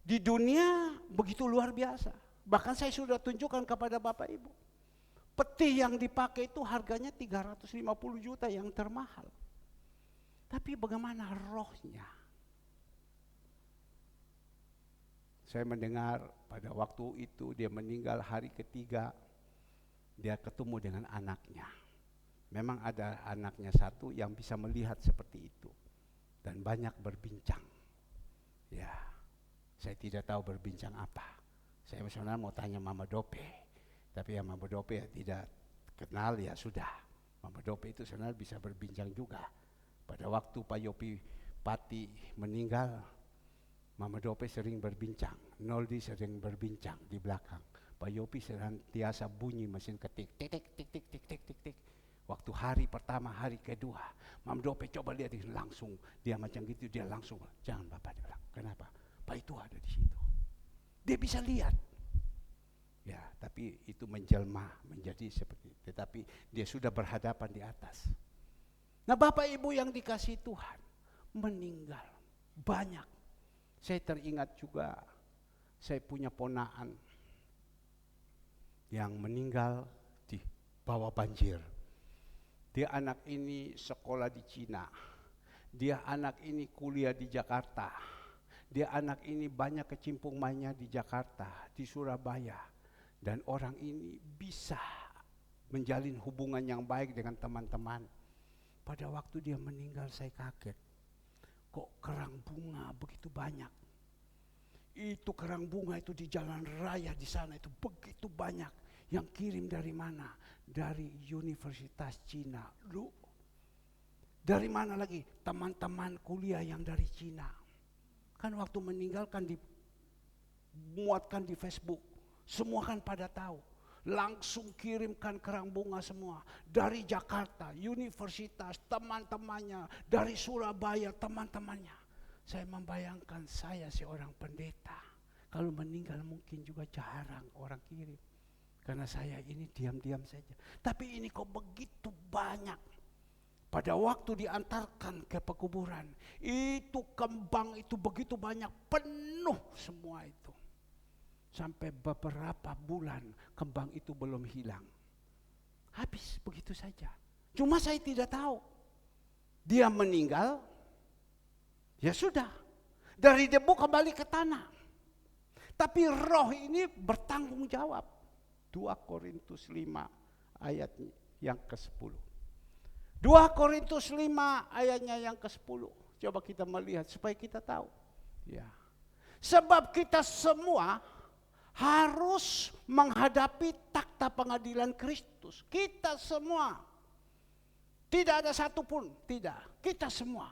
di dunia begitu luar biasa. Bahkan saya sudah tunjukkan kepada Bapak Ibu. Peti yang dipakai itu harganya 350 juta yang termahal. Tapi bagaimana rohnya? Saya mendengar pada waktu itu dia meninggal hari ketiga, dia ketemu dengan anaknya. Memang ada anaknya satu yang bisa melihat seperti itu. Dan banyak berbincang. Ya, saya tidak tahu berbincang apa. Saya sebenarnya mau tanya Mama Dope. Tapi ya Mama Dope ya tidak kenal, ya sudah. Mama Dope itu sebenarnya bisa berbincang juga. Pada waktu Pak Yopi Pati meninggal, Mama Dope sering berbincang, Noldi sering berbincang di belakang. Pak Yopi senantiasa bunyi mesin ketik, tik tik tik tik tik tik tik tik. Waktu hari pertama, hari kedua, Mama Dope coba lihat langsung, dia macam gitu, dia langsung, jangan Bapak, dia bilang, kenapa? Pak itu ada di situ. Dia bisa lihat. Ya, tapi itu menjelma menjadi seperti itu. Tetapi dia sudah berhadapan di atas. Nah, Bapak Ibu yang dikasihi Tuhan, meninggal banyak. Saya teringat juga, saya punya ponaan yang meninggal di bawah banjir. Dia anak ini sekolah di Cina. Dia anak ini kuliah di Jakarta. Dia anak ini banyak kecimpung mainnya di Jakarta, di Surabaya. Dan orang ini bisa menjalin hubungan yang baik dengan teman-teman. Pada waktu dia meninggal saya kaget. Kok kerang bunga begitu banyak? Itu kerang bunga itu di jalan raya di sana itu begitu banyak. Yang kirim dari mana? Dari Universitas Cina. Lu, dari mana lagi? Teman-teman kuliah yang dari Cina. Kan waktu meninggalkan dimuatkan di Facebook. Semua kan pada tahu. Langsung kirimkan kerang bunga semua. Dari Jakarta, universitas, teman-temannya. Dari Surabaya, teman-temannya. Saya membayangkan saya seorang pendeta. Kalau meninggal mungkin juga jarang orang kirim. Karena saya ini diam-diam saja. Tapi ini kok begitu banyak. Pada waktu diantarkan ke pekuburan. Itu kembang itu begitu banyak. Penuh semua itu. Sampai beberapa bulan kembang itu belum hilang. Habis begitu saja. Cuma saya tidak tahu. Dia meninggal, ya sudah. Dari debu kembali ke tanah. Tapi roh ini bertanggung jawab. 2 Korintus 5 ayat yang ke-10. 2 Korintus 5 ayatnya yang ke-10. Coba kita melihat supaya kita tahu. Ya. Sebab kita semua harus menghadapi takhta pengadilan Kristus. Kita semua. Tidak ada satupun, tidak. Kita semua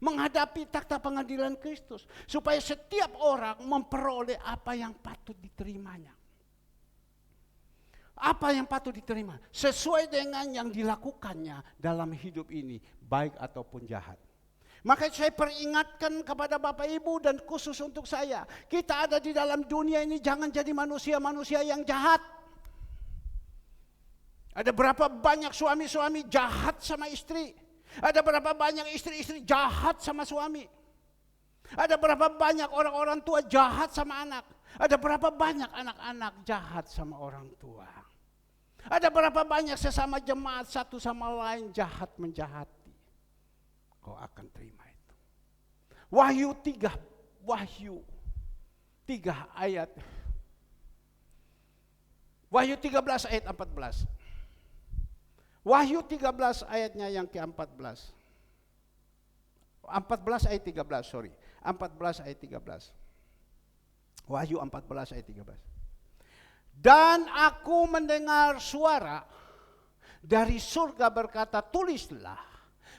menghadapi takhta pengadilan Kristus. Supaya setiap orang memperoleh apa yang patut diterimanya. Apa yang patut diterima. Sesuai dengan yang dilakukannya dalam hidup ini. Baik ataupun jahat. Maka saya peringatkan kepada Bapak Ibu dan khusus untuk saya. Kita ada di dalam dunia ini jangan jadi manusia-manusia yang jahat. Ada berapa banyak suami-suami jahat sama istri. Ada berapa banyak istri-istri jahat sama suami. Ada berapa banyak orang-orang tua jahat sama anak. Ada berapa banyak anak-anak jahat sama orang tua. Ada berapa banyak sesama jemaat satu sama lain jahat menjahati. Kau akan terima itu. Wahyu 3 ayat. Wahyu 13 ayat 14. Wahyu 13 ayatnya yang ke-14. 14 ayat 13, sorry. 14 ayat 13. Wahyu 14 ayat 13. Dan aku mendengar suara dari surga berkata, tulislah.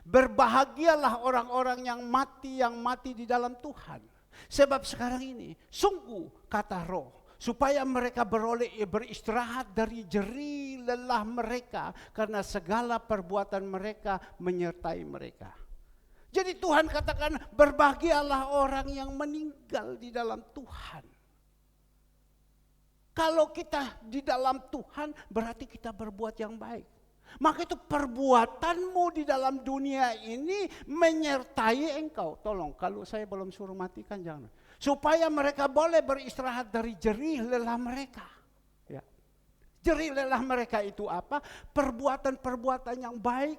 Berbahagialah orang-orang yang mati di dalam Tuhan. Sebab sekarang ini sungguh kata roh, supaya mereka beristirahat dari jerih lelah mereka, karena segala perbuatan mereka menyertai mereka. Jadi Tuhan katakan berbahagialah orang yang meninggal di dalam Tuhan. Kalau kita di dalam Tuhan berarti kita berbuat yang baik. Maka itu perbuatanmu di dalam dunia ini menyertai engkau. Tolong, kalau saya belum suruh matikan jangan. Supaya mereka boleh beristirahat dari jerih lelah mereka. Ya. Jerih lelah mereka itu apa? Perbuatan-perbuatan yang baik.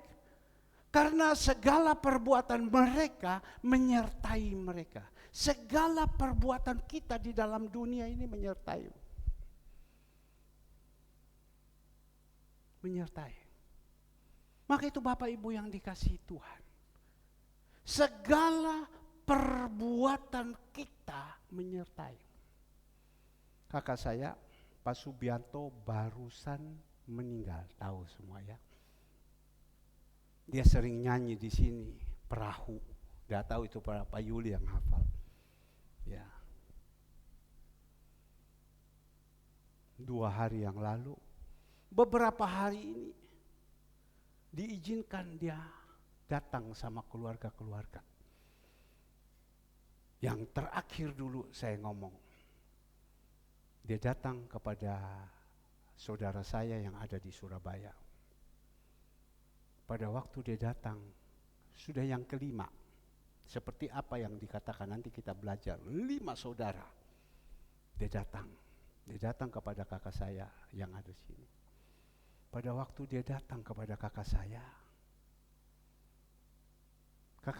Karena segala perbuatan mereka menyertai mereka. Segala perbuatan kita di dalam dunia ini menyertai. Menyertai. Maka itu Bapak Ibu yang dikasihi Tuhan. Segala perbuatan kita menyertai. Kakak saya, Pak Subianto, barusan meninggal, tahu semua ya. Dia sering nyanyi di sini, Perahu. Dia tahu itu Pak Yuli yang hafal. Ya. 2 hari yang lalu, beberapa hari ini diizinkan dia datang sama keluarga-keluarga. Yang terakhir dulu saya ngomong, dia datang kepada saudara saya yang ada di Surabaya. Pada waktu dia datang, sudah yang kelima. Seperti apa yang dikatakan nanti kita belajar, 5 saudara. Dia datang kepada kakak saya yang ada di sini. Pada waktu dia datang kepada kakak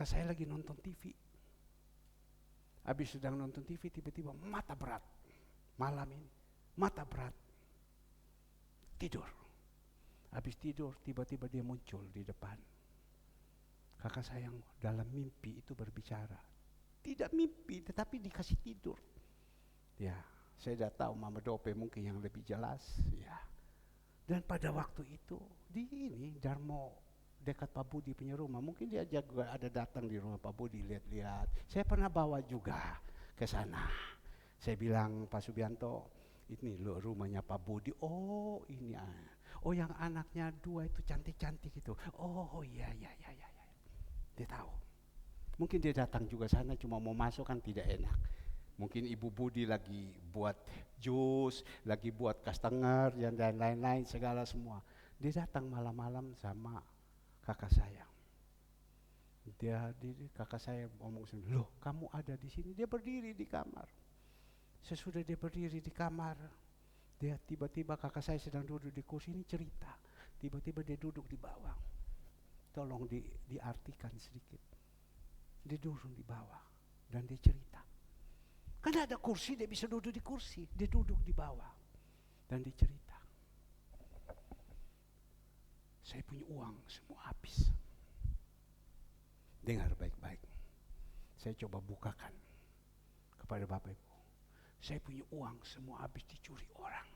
saya lagi nonton TV. Habis sedang nonton TV, tiba-tiba mata berat. Malam ini, mata berat. Tidur. Habis tidur, tiba-tiba dia muncul di depan. Kakak saya yang dalam mimpi itu berbicara. Tidak mimpi, tetapi dikasih tidur. Ya, saya sudah tahu Mama Dope mungkin yang lebih jelas. Ya. Dan pada waktu itu, di ini Darmo dekat Pak Budi punya rumah. Mungkin dia juga ada datang di rumah Pak Budi, lihat-lihat. Saya pernah bawa juga ke sana. Saya bilang, Pak Subianto, ini loh rumahnya Pak Budi. Oh ini oh yang anaknya 2 itu cantik-cantik itu. Oh iya. Dia tahu. Mungkin dia datang juga sana cuma mau masuk kan tidak enak. Mungkin Ibu Budi lagi buat jus, lagi buat kastenger dan lain-lain segala semua. Dia datang malam-malam sama kakak saya. Kakak saya ngomong sendiri, loh kamu ada di sini? Dia berdiri di kamar. Sesudah dia berdiri di kamar, dia tiba-tiba kakak saya sedang duduk di kursi ini cerita. Tiba-tiba dia duduk di bawah. Tolong diartikan sedikit. Dia duduk di bawah dan dia cerita. Karena ada kursi, dia bisa duduk di kursi. Dia duduk di bawah dan dia cerita. Saya punya uang semua habis. Dengar baik-baik. Saya coba bukakan kepada Bapak Ibu. Saya punya uang semua habis dicuri orang.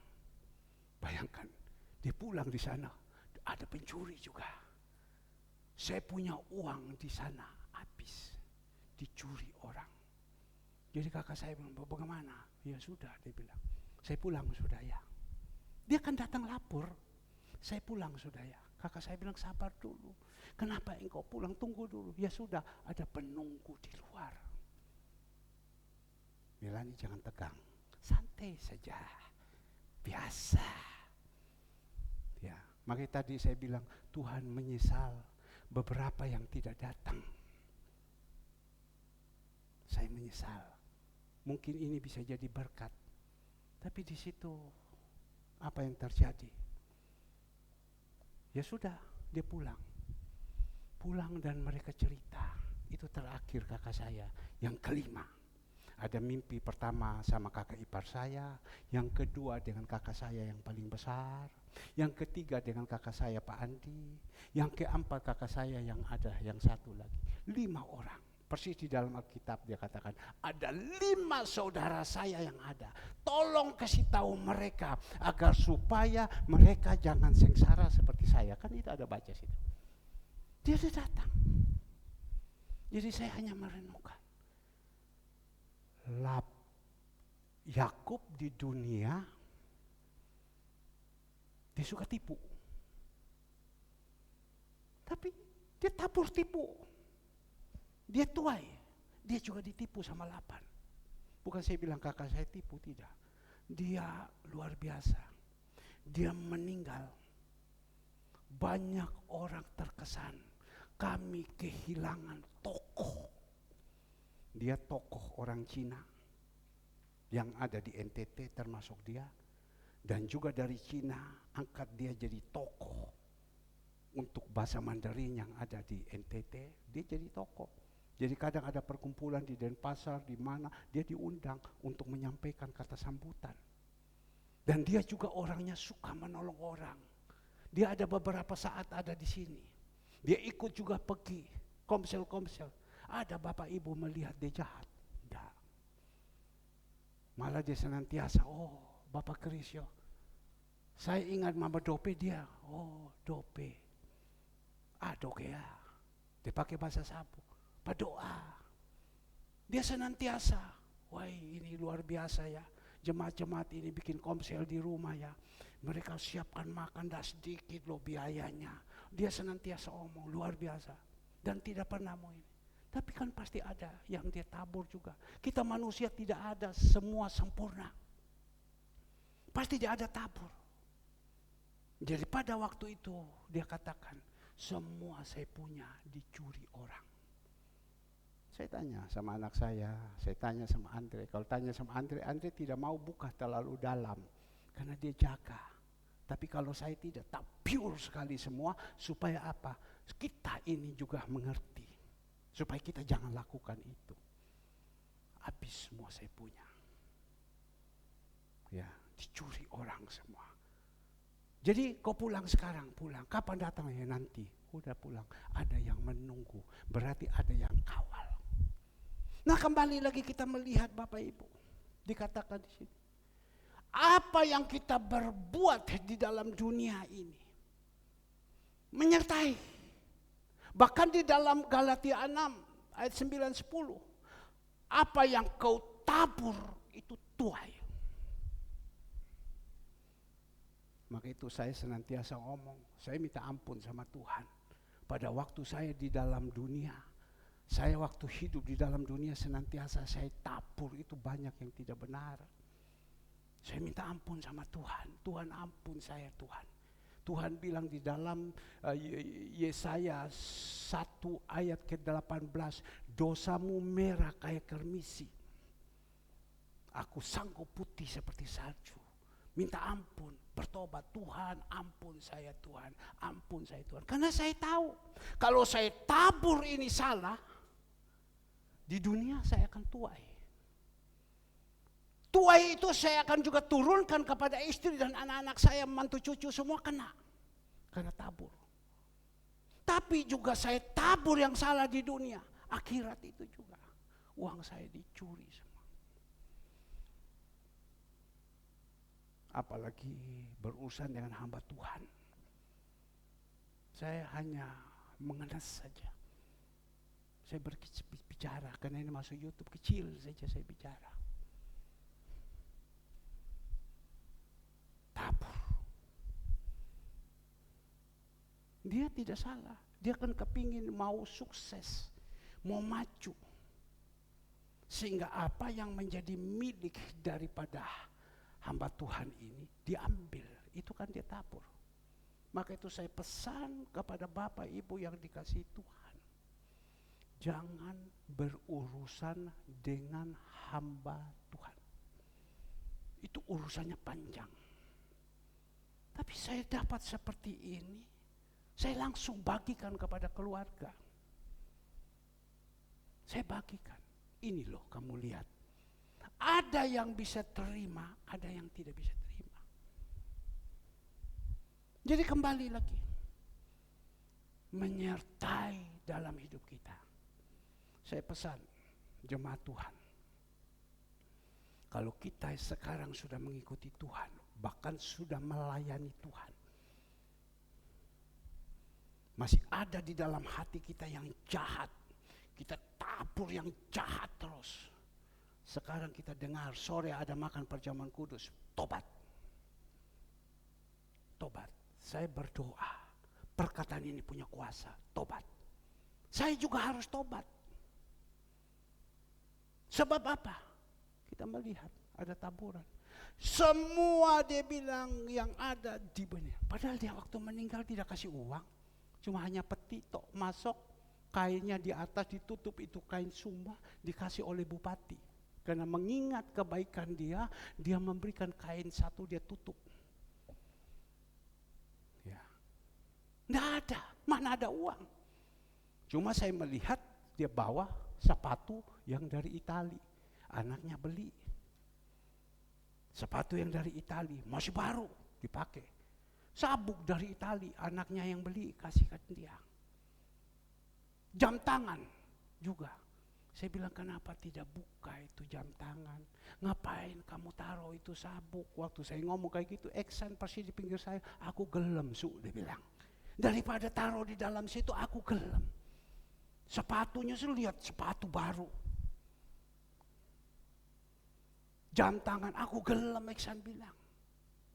Bayangkan, dia pulang di sana, ada pencuri juga. Saya punya uang di sana habis dicuri orang. Jadi kakak saya bilang, bagaimana? Ya sudah, dia bilang. Saya pulang sudah ya. Dia kan datang lapor. Saya pulang sudah ya. Kakak saya bilang sabar dulu. Kenapa engkau pulang? Tunggu dulu. Ya sudah, ada penunggu di luar. Melani jangan tegang, santai saja, biasa. Ya, makanya tadi saya bilang Tuhan menyesal beberapa yang tidak datang. Saya menyesal. Mungkin ini bisa jadi berkat, tapi di situ apa yang terjadi? Ya sudah, dia pulang dan mereka cerita. Itu terakhir kakak saya yang kelima. Ada mimpi pertama sama kakak ipar saya, yang kedua dengan kakak saya yang paling besar, yang ketiga dengan kakak saya Pak Andi, yang keempat kakak saya yang ada, yang satu lagi. 5 orang. Persis di dalam Alkitab dia katakan, ada 5 saudara saya yang ada. Tolong kasih tahu mereka agar supaya mereka jangan sengsara seperti saya. Kan itu ada baca situ. Dia sudah datang. Jadi saya hanya merenungkan. Yakub di dunia dia suka tipu, tapi dia tabur tipu, dia tuai, dia juga ditipu sama Laban. Bukan saya bilang kakak saya tipu, tidak. Dia luar biasa, dia meninggal, banyak orang terkesan, kami kehilangan tokoh. Dia tokoh orang Cina yang ada di NTT termasuk dia. Dan juga dari Cina angkat dia jadi tokoh untuk bahasa Mandarin yang ada di NTT. Dia jadi tokoh. Jadi kadang ada perkumpulan di Denpasar, di mana dia diundang untuk menyampaikan kata sambutan. Dan dia juga orangnya suka menolong orang. Dia ada beberapa saat ada di sini. Dia ikut juga pergi komsel-komsel. Ada bapak ibu melihat dia jahat. Enggak. Malah dia senantiasa, oh Bapak Krisyo, saya ingat Mama Dope dia. Oh Dope. Doke ya. Dia pakai bahasa Sabu. Berdoa. Dia senantiasa. Wah ini luar biasa ya. Jemaat-jemaat ini bikin komsel di rumah ya. Mereka siapkan makan dah sedikit loh biayanya. Dia senantiasa omong luar biasa. Dan tidak pernah mau ini. Tapi kan pasti ada yang dia tabur juga. Kita manusia tidak ada semua sempurna. Pasti dia ada tabur. Jadi pada waktu itu dia katakan, semua saya punya dicuri orang. Saya tanya sama anak saya tanya sama Andre. Kalau tanya sama Andre tidak mau buka terlalu dalam. Karena dia jaga. Tapi kalau saya tidak, tak pure sekali semua. Supaya apa? Kita ini juga mengerti. Supaya kita jangan lakukan itu. Habis semua saya punya. Ya, dicuri orang semua. Jadi kau pulang sekarang, pulang. Kapan datang ya nanti? Udah pulang. Ada yang menunggu. Berarti ada yang kawal. Nah kembali lagi kita melihat Bapak Ibu. Dikatakan di sini. Apa yang kita berbuat di dalam dunia ini. Menyertai. Bahkan di dalam Galatia 6 ayat 9-10. Apa yang kau tabur itu tuai. Maka itu saya senantiasa ngomong. Saya minta ampun sama Tuhan. Pada waktu saya di dalam dunia. Saya waktu hidup di dalam dunia senantiasa saya tabur itu banyak yang tidak benar. Saya minta ampun sama Tuhan. Tuhan ampun saya Tuhan. Tuhan bilang di dalam Yesaya 1 ayat ke-18. Dosamu merah kayak kermisi. Aku sanggup putih seperti salju. Minta ampun, bertobat. Tuhan ampun saya Tuhan. Ampun saya Tuhan. Karena saya tahu. Kalau saya tabur ini salah. Di dunia saya akan tuai. Tuai itu saya akan juga turunkan kepada istri dan anak-anak saya, mantu cucu semua kena. Karena tabur. Tapi juga saya tabur yang salah di dunia. Akhirat itu juga. Uang saya dicuri semua. Apalagi berurusan dengan hamba Tuhan. Saya hanya mengenas saja. Saya berbicara, karena ini masuk YouTube kecil saja saya bicara. Tabur. Dia tidak salah. Dia kan kepingin mau sukses, mau maju. Sehingga apa yang menjadi milik daripada hamba Tuhan ini diambil. Itu kan dia tabur. Maka itu saya pesan kepada Bapak Ibu yang dikasihi Tuhan. Jangan berurusan dengan hamba Tuhan. Itu urusannya panjang. Tapi saya dapat seperti ini, saya langsung bagikan kepada keluarga. Saya bagikan. Ini loh kamu lihat. Ada yang bisa terima, ada yang tidak bisa terima. Jadi kembali lagi. Menyertai dalam hidup kita. Saya pesan jemaat Tuhan. Kalau kita sekarang sudah mengikuti Tuhan, bahkan sudah melayani Tuhan. Masih ada di dalam hati kita yang jahat. Kita tabur yang jahat terus. Sekarang kita dengar sore ada makan perjamuan kudus. Tobat. Tobat. Saya berdoa. Perkataan ini punya kuasa. Tobat. Saya juga harus tobat. Sebab apa? Kita melihat ada taburan. Semua dia bilang yang ada di benih. Padahal dia waktu meninggal tidak kasih uang. Cuma hanya peti tok masuk. Kainnya di atas ditutup itu kain sumba. Dikasih oleh bupati. Karena mengingat kebaikan dia. Dia memberikan kain satu dia tutup. Ya. Nggak ada. Mana ada uang. Cuma saya melihat dia bawa Sepatu yang dari Itali, anaknya beli. Sepatu yang dari Itali, masih baru dipakai. Sabuk dari Itali, anaknya yang beli, kasih ke dia. Jam tangan juga. Saya bilang, kenapa tidak buka itu jam tangan? Ngapain kamu taruh itu sabuk? Waktu saya ngomong kayak gitu, Eksan pasti di pinggir saya, aku gelem dia bilang. Daripada taruh di dalam situ, aku gelem. Sepatunya saya lihat sepatu baru. Jam tangan, aku gelem, Eksan bilang.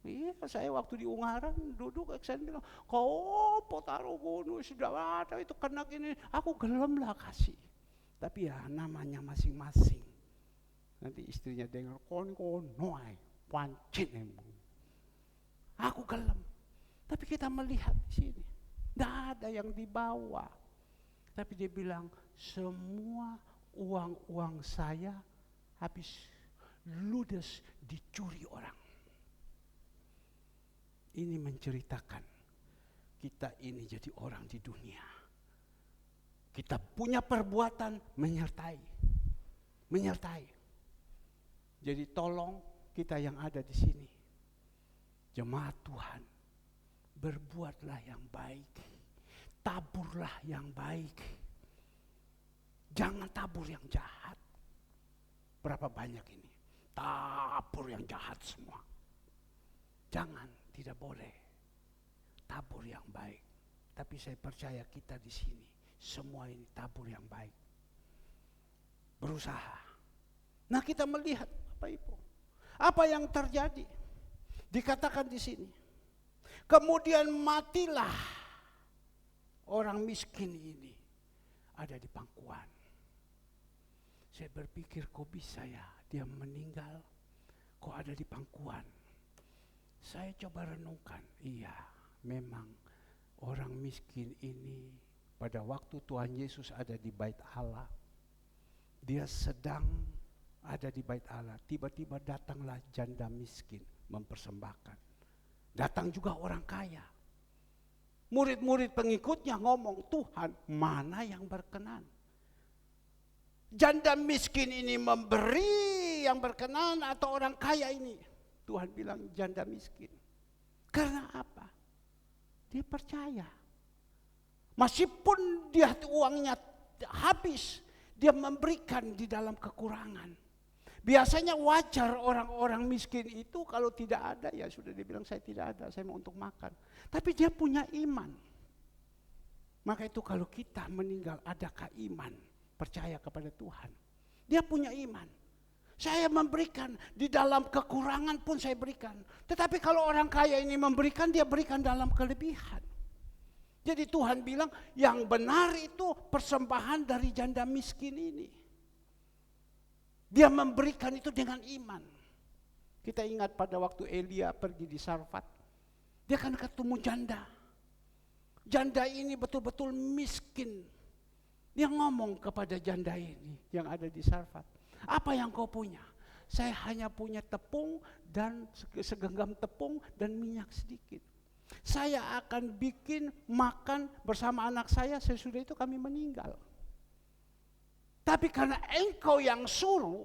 Iya, saya waktu di Ungaran duduk, Eksan bilang, kau taruh gunung sudah ada itu kena gini, aku gelem lah kasih. Tapi ya namanya masing-masing. Nanti istrinya dengar, noai, pancin emang. Aku gelem. Tapi kita melihat di sini, tidak ada yang dibawa. Tapi dia bilang, semua uang-uang saya habis ludes dicuri orang. Ini menceritakan kita ini jadi orang di dunia. Kita punya perbuatan menyertai. Jadi tolong kita yang ada di sini, jemaat Tuhan, berbuatlah yang baik. Taburlah yang baik. Jangan tabur yang jahat. Berapa banyak ini? Tabur yang jahat semua. Jangan, tidak boleh. Tabur yang baik. Tapi saya percaya kita di sini, semua ini tabur yang baik. Berusaha. Nah, kita melihat Bapak Ibu, apa yang terjadi? Dikatakan di sini. Kemudian matilah orang miskin ini ada di pangkuan. Saya berpikir, kok bisa ya dia meninggal, kok ada di pangkuan. Saya coba renungkan, iya memang orang miskin ini pada waktu Tuhan Yesus ada di bait Allah, dia sedang ada di bait Allah, tiba-tiba datanglah janda miskin mempersembahkan. Datang juga orang kaya. Murid-murid pengikutnya ngomong, Tuhan mana yang berkenan? Janda miskin ini memberi yang berkenan atau orang kaya ini? Tuhan bilang janda miskin. Karena apa? Dia percaya. Meskipun dia uangnya habis, dia memberikan di dalam kekurangan. Biasanya wajar orang-orang miskin itu kalau tidak ada, ya sudah dibilang saya tidak ada, saya mau untuk makan. Tapi dia punya iman. Maka itu kalau kita meninggal, adakah iman? Percaya kepada Tuhan. Dia punya iman. Saya memberikan, di dalam kekurangan pun saya berikan. Tetapi kalau orang kaya ini memberikan, dia berikan dalam kelebihan. Jadi Tuhan bilang, yang benar itu persembahan dari janda miskin ini. Dia memberikan itu dengan iman. Kita ingat pada waktu Elia pergi di Sarfat, dia kan ketemu janda. Janda ini betul-betul miskin. Dia ngomong kepada janda ini yang ada di Sarfat, apa yang kau punya? Saya hanya punya tepung dan segenggam tepung dan minyak sedikit. Saya akan bikin makan bersama anak saya, sesudah itu kami meninggal. Tapi karena engkau yang suruh,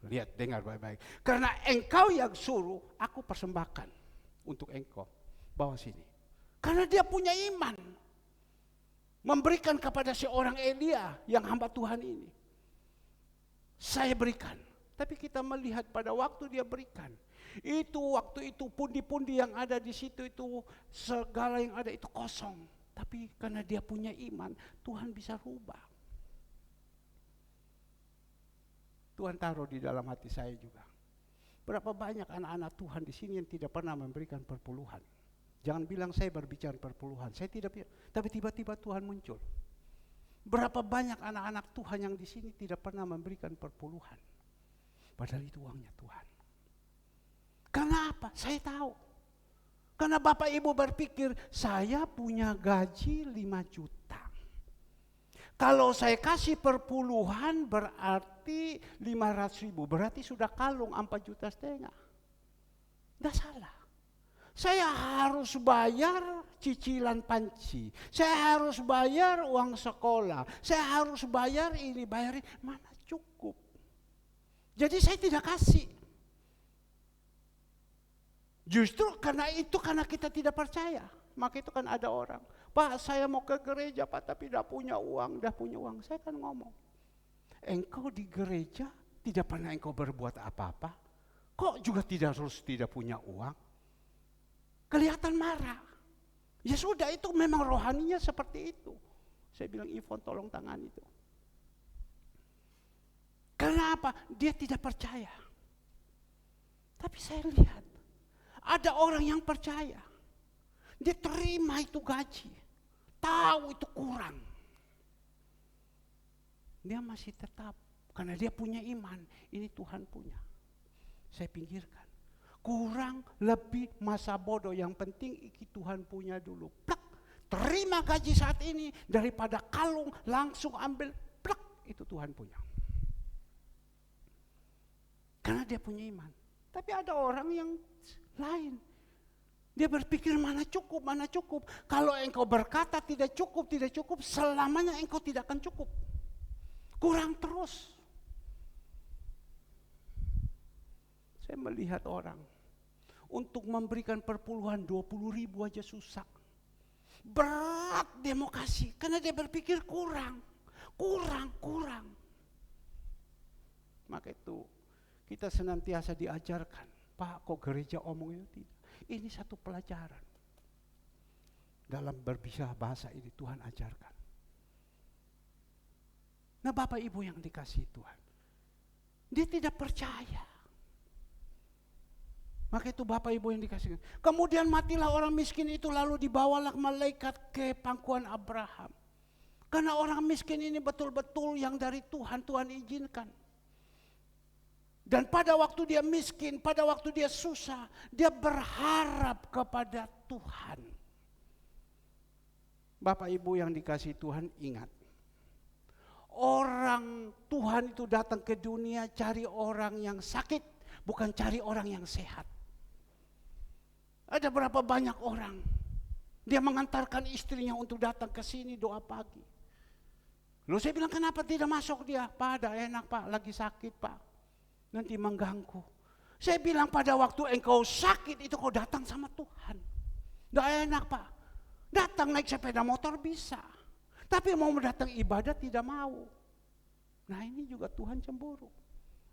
lihat dengar baik-baik. Karena engkau yang suruh, aku persembahkan untuk engkau. Bawa sini. Karena dia punya iman. Memberikan kepada seorang Elia yang hamba Tuhan ini. Saya berikan. Tapi kita melihat pada waktu dia berikan. Itu waktu itu pundi-pundi yang ada di situ itu segala yang ada itu kosong. Tapi karena dia punya iman, Tuhan bisa rubah. Tuhan taruh di dalam hati saya juga. Berapa banyak anak-anak Tuhan di sini yang tidak pernah memberikan perpuluhan. Jangan bilang saya berbicara perpuluhan. Saya tidak, tapi tiba-tiba Tuhan muncul. Berapa banyak anak-anak Tuhan yang di sini tidak pernah memberikan perpuluhan. Padahal itu uangnya Tuhan. Karena apa? Saya tahu. Karena Bapak Ibu berpikir, saya punya gaji 5 juta. Kalau saya kasih perpuluhan berarti 500 ribu. Berarti sudah kalung 4,5 juta. Tidak salah. Saya harus bayar cicilan panci. Saya harus bayar uang sekolah. Saya harus bayar ini, bayar ini. Mana cukup. Jadi saya tidak kasih. Justru karena kita tidak percaya. Maka itu kan ada orang, Pak saya mau ke gereja Pak tapi tidak punya uang. Saya kan ngomong, engkau di gereja tidak pernah engkau berbuat apa-apa. Kok juga tidak punya uang? Kelihatan marah. Ya sudah, itu memang rohaninya seperti itu. Saya bilang, Ivon tolong tangan itu. Kenapa? Dia tidak percaya. Tapi saya lihat, ada orang yang percaya. Dia terima itu gaji. Tahu itu kurang. Dia masih tetap, karena dia punya iman. Ini Tuhan punya. Saya pinggirkan. Kurang lebih masa bodoh, yang penting iki Tuhan punya dulu. Plak, terima gaji saat ini daripada kalung langsung ambil, plak, itu Tuhan punya. Karena dia punya iman. Tapi ada orang yang lain. Dia berpikir mana cukup. Kalau engkau berkata tidak cukup, selamanya engkau tidak akan cukup. Kurang terus. Saya melihat orang untuk memberikan perpuluhan 20.000 aja susah. Berat dia mau kasih karena dia berpikir kurang. Maka itu kita senantiasa diajarkan, Pak kok gereja omongnya tidak. Ini satu pelajaran. Dalam berbicara bahasa ini Tuhan ajarkan. Nah Bapak Ibu yang dikasihi Tuhan, dia tidak percaya. Maka itu Bapak Ibu yang dikasih. Kemudian matilah orang miskin itu, lalu dibawalah malaikat ke pangkuan Abraham. Karena orang miskin ini betul-betul yang dari Tuhan izinkan. Dan pada waktu dia miskin, pada waktu dia susah, dia berharap kepada Tuhan. Bapak Ibu yang dikasih Tuhan, ingat. Orang Tuhan itu datang ke dunia cari orang yang sakit, bukan cari orang yang sehat. Ada berapa banyak orang, dia mengantarkan istrinya untuk datang ke sini doa pagi. Lalu saya bilang, kenapa tidak masuk dia? Pak, ada enak Pak, lagi sakit Pak. Nanti mengganggu. Saya bilang, pada waktu engkau sakit itu kau datang sama Tuhan. Tidak enak Pak. Datang naik sepeda motor bisa. Tapi mau datang ibadah tidak mau. Nah ini juga Tuhan cemburu.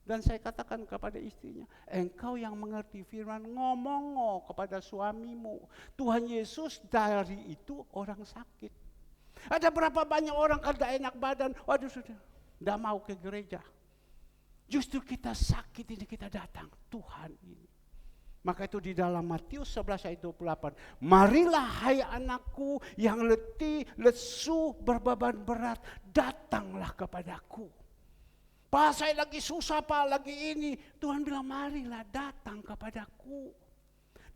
Dan saya katakan kepada istrinya, engkau yang mengerti firman, ngomong kepada suamimu. Tuhan Yesus dari itu orang sakit. Ada berapa banyak orang kalau enak badan, waduh sudah, tidak mau ke gereja. Justru kita sakit ini kita datang, Tuhan ini. Maka itu di dalam Matius 11 ayat 28, marilah hai anakku yang letih, lesu, berbeban berat, datanglah kepadaku. Pak saya lagi susah Pak, lagi ini. Tuhan bilang marilah datang kepadaku.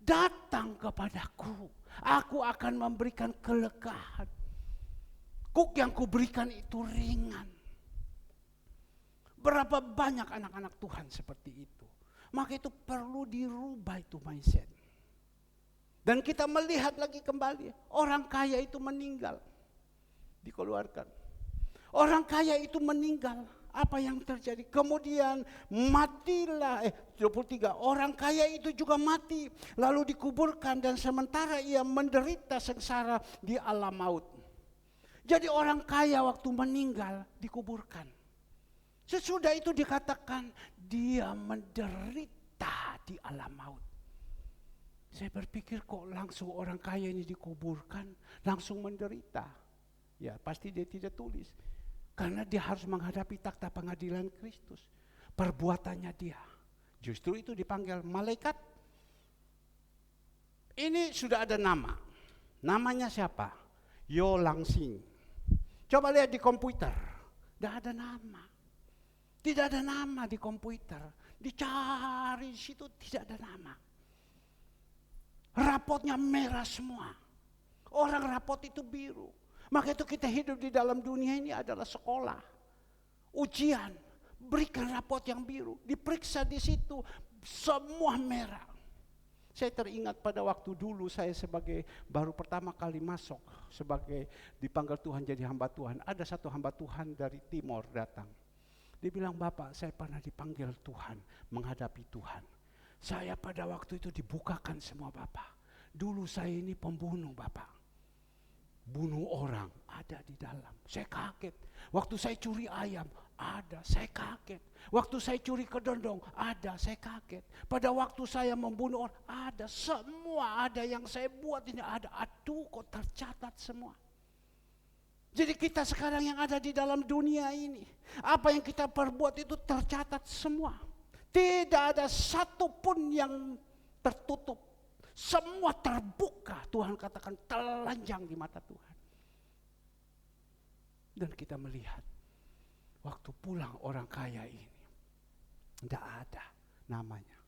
Datang kepadaku. Aku akan memberikan kelegaan. Kuk yang kuberikan itu ringan. Berapa banyak anak-anak Tuhan seperti itu. Maka itu perlu dirubah itu mindset. Dan kita melihat lagi kembali. Orang kaya itu meninggal. Dikeluarkan. Orang kaya itu meninggal. Apa yang terjadi? Kemudian matilah 23 orang kaya itu juga mati lalu dikuburkan dan sementara ia menderita sengsara di alam maut. Jadi orang kaya waktu meninggal dikuburkan. Sesudah itu dikatakan dia menderita di alam maut. Saya berpikir kok langsung orang kaya ini dikuburkan langsung menderita. Ya pasti dia tidak tulis. Karena dia harus menghadapi takhta pengadilan Kristus. Perbuatannya dia. Justru itu dipanggil malaikat. Ini sudah ada nama. Namanya siapa? Yo Langsing. Coba lihat di komputer. Tidak ada nama. Tidak ada nama di komputer. Dicari di situ tidak ada nama. Rapotnya merah semua. Orang rapot itu biru. Maka itu kita hidup di dalam dunia ini adalah sekolah. Ujian. Berikan rapot yang biru. Diperiksa di situ. Semua merah. Saya teringat pada waktu dulu saya sebagai baru pertama kali masuk sebagai dipanggil Tuhan jadi hamba Tuhan. Ada satu hamba Tuhan dari Timor datang. Dia bilang, Bapak, saya pernah dipanggil Tuhan menghadapi Tuhan. Saya pada waktu itu dibukakan semua Bapak. Dulu saya ini pembunuh Bapak. Bunuh orang, ada di dalam. Saya kaget. Waktu saya curi ayam, ada, saya kaget. Waktu saya curi kedondong, ada, saya kaget. Pada waktu saya membunuh orang, ada, semua ada yang saya buat ini ada. Aduh, kok tercatat semua. Jadi kita sekarang yang ada di dalam dunia ini, apa yang kita perbuat itu tercatat semua. Tidak ada satupun yang tertutup. Semua terbuka, Tuhan katakan telanjang di mata Tuhan. Dan kita melihat, waktu pulang orang kaya ini, tidak ada namanya.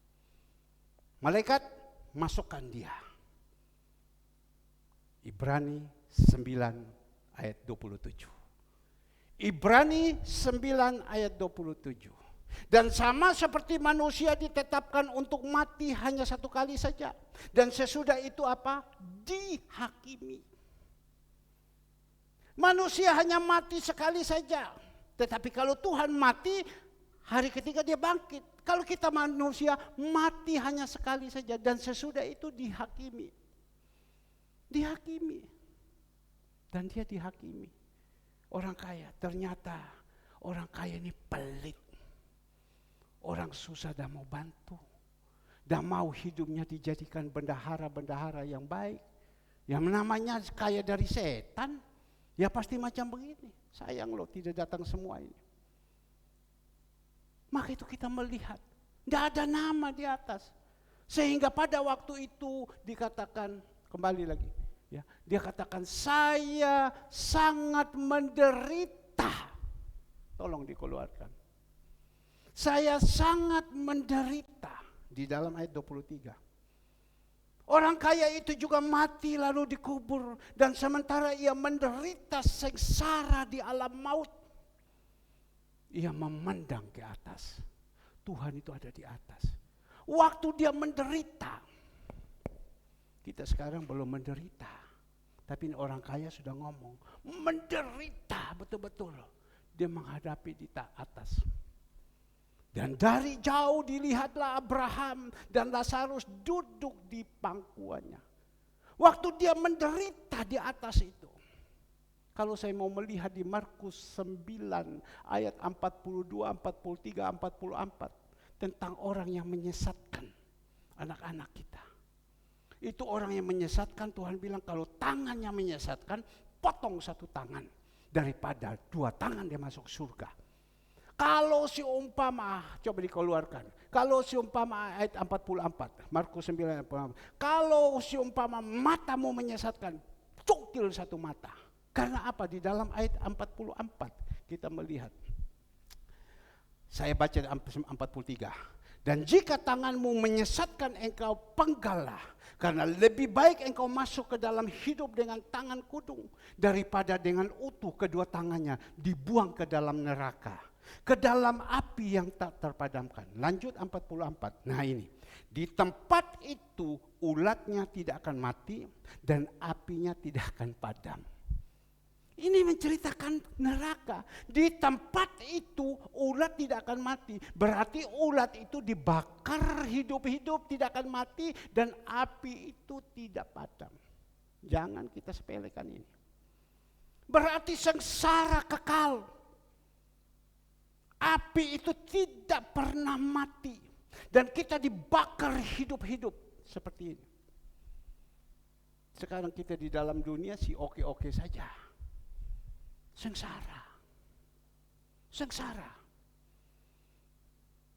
Malaikat masukkan dia. Ibrani 9 ayat 27. Ibrani 9 ayat 27. Dan sama seperti manusia ditetapkan untuk mati hanya satu kali saja. Dan sesudah itu apa? Dihakimi. Manusia hanya mati sekali saja. Tetapi kalau Tuhan mati, hari ketiga dia bangkit. Kalau kita manusia mati hanya sekali saja. Dan sesudah itu dihakimi. Dihakimi. Dan dia dihakimi. Orang kaya, ternyata orang kaya ini pelit. Orang susah dan mau bantu. Dan mau hidupnya dijadikan bendahara-bendahara yang baik. Yang namanya kaya dari setan. Ya pasti macam begini. Sayang loh tidak datang semua ini. Maka itu kita melihat. Tidak ada nama di atas. Sehingga pada waktu itu dikatakan, kembali lagi. Ya, dia katakan saya sangat menderita. Tolong dikeluarkan. Saya sangat menderita di dalam ayat 23. Orang kaya itu juga mati lalu dikubur dan sementara ia menderita sengsara di alam maut. Ia memandang ke atas. Tuhan itu ada di atas. Waktu dia menderita, kita sekarang belum menderita. Tapi orang kaya sudah ngomong, menderita betul-betul. Dia menghadapi di atas. Dan dari jauh dilihatlah Abraham dan Lazarus duduk di pangkuannya. Waktu dia menderita di atas itu. Kalau saya mau melihat di Markus 9 ayat 42, 43, 44. Tentang orang yang menyesatkan anak-anak kita. Itu orang yang menyesatkan, Tuhan bilang kalau tangannya menyesatkan, potong satu tangan. Daripada dua tangan dia masuk surga. Kalau si umpama, coba dikeluarkan. Kalau si umpama ayat 44, Markus 9 ayat 44. Kalau si umpama matamu menyesatkan, cukil satu mata. Karena apa? Di dalam ayat 44 kita melihat. Saya baca 43. Dan jika tanganmu menyesatkan engkau, penggallah. Karena lebih baik engkau masuk ke dalam hidup dengan tangan kudung. Daripada dengan utuh kedua tangannya dibuang ke dalam neraka. Ke dalam api yang tak terpadamkan. Lanjut 44. Nah ini. Di tempat itu ulatnya tidak akan mati dan apinya tidak akan padam. Ini menceritakan neraka. Di tempat itu ulat tidak akan mati. Berarti ulat itu dibakar hidup-hidup tidak akan mati dan api itu tidak padam. Jangan kita sepelekan ini. Berarti sengsara kekal. Api itu tidak pernah mati. Dan kita dibakar hidup-hidup seperti ini. Sekarang kita di dalam dunia sih oke-oke saja. Sengsara. Sengsara.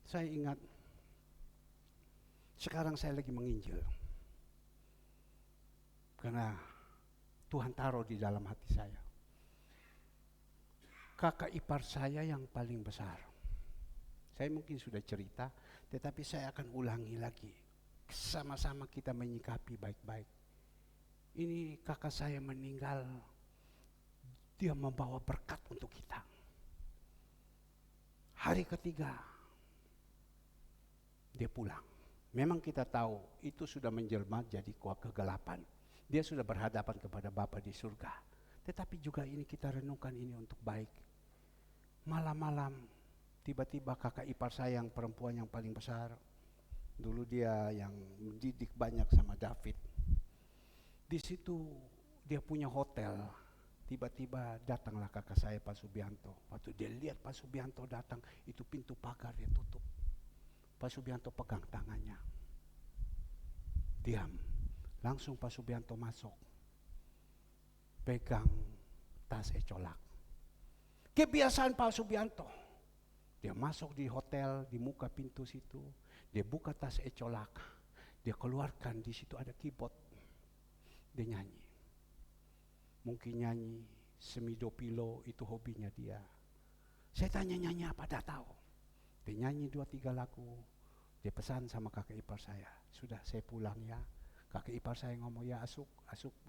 Saya ingat, sekarang saya lagi menginjil. Karena Tuhan taruh di dalam hati saya. Kakak ipar saya yang paling besar. Saya mungkin sudah cerita, tetapi saya akan ulangi lagi. Sama-sama kita menyikapi baik-baik. Ini kakak saya meninggal, dia membawa berkat untuk kita. Hari ketiga, dia pulang. Memang kita tahu itu sudah menjelma jadi kegelapan. Dia sudah berhadapan kepada Bapa di surga. Tetapi juga ini kita renungkan ini untuk baik. Malam-malam tiba-tiba kakak ipar saya yang perempuan yang paling besar, dulu dia yang mendidik banyak sama David. Di situ dia punya hotel. Tiba-tiba datanglah kakak saya Pak Subianto. Waktu dia lihat Pak Subianto datang, itu pintu pagar dia tutup. Pak Subianto pegang tangannya. Diam. Langsung Pak Subianto masuk. Pegang tas ecolak. Kebiasaan Pak Subianto. Dia masuk di hotel, di muka pintu situ. Dia buka tas ecolak. Dia keluarkan, di situ ada keyboard. Dia nyanyi. Mungkin nyanyi Semidopilo, itu hobinya dia. Saya tanya nyanyi apa, dah tahu. Dia nyanyi 2-3 lagu. Dia pesan sama kakak ipar saya, sudah saya pulang ya. Kakak ipar saya ngomong, ya Asuk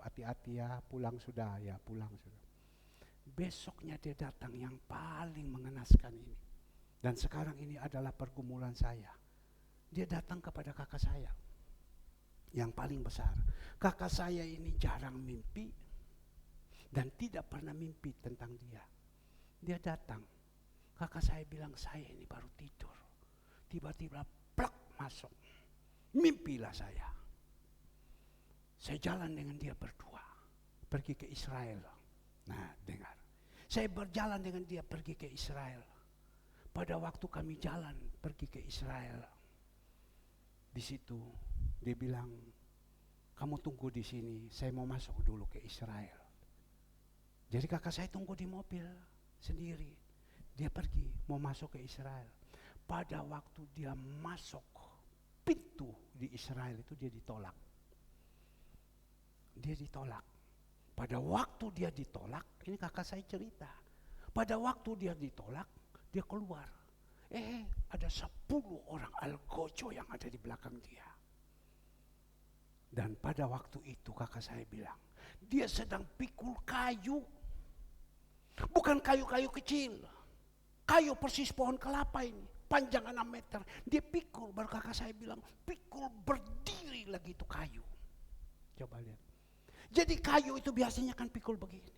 hati-hati ya, pulang sudah, ya pulang sudah. Besoknya dia datang yang paling mengenaskan ini. Dan sekarang ini adalah pergumulan saya. Dia datang kepada kakak saya yang paling besar. Kakak saya ini jarang mimpi dan tidak pernah mimpi tentang dia. Dia datang, kakak saya bilang, saya ini baru tidur. Tiba-tiba plak masuk. Mimpilah saya. Saya jalan dengan dia berdua, pergi ke Israel. Nah, dengar. Saya berjalan dengan dia pergi ke Israel. Pada waktu kami jalan pergi ke Israel, di situ dia bilang, kamu tunggu di sini, saya mau masuk dulu ke Israel. Jadi kakak saya tunggu di mobil sendiri. Dia pergi mau masuk ke Israel. Pada waktu dia masuk pintu di Israel itu dia ditolak. Dia ditolak. Pada waktu dia ditolak, ini kakak saya cerita. Pada waktu dia ditolak, dia keluar. Ada 10 orang algojo yang ada di belakang dia. Dan pada waktu itu kakak saya bilang, dia sedang pikul kayu. Bukan kayu-kayu kecil. Kayu persis pohon kelapa ini. Panjang 6 meter. Dia pikul, baru kakak saya bilang, pikul berdiri lagi itu kayu. Coba lihat. Jadi kayu itu biasanya kan pikul begini.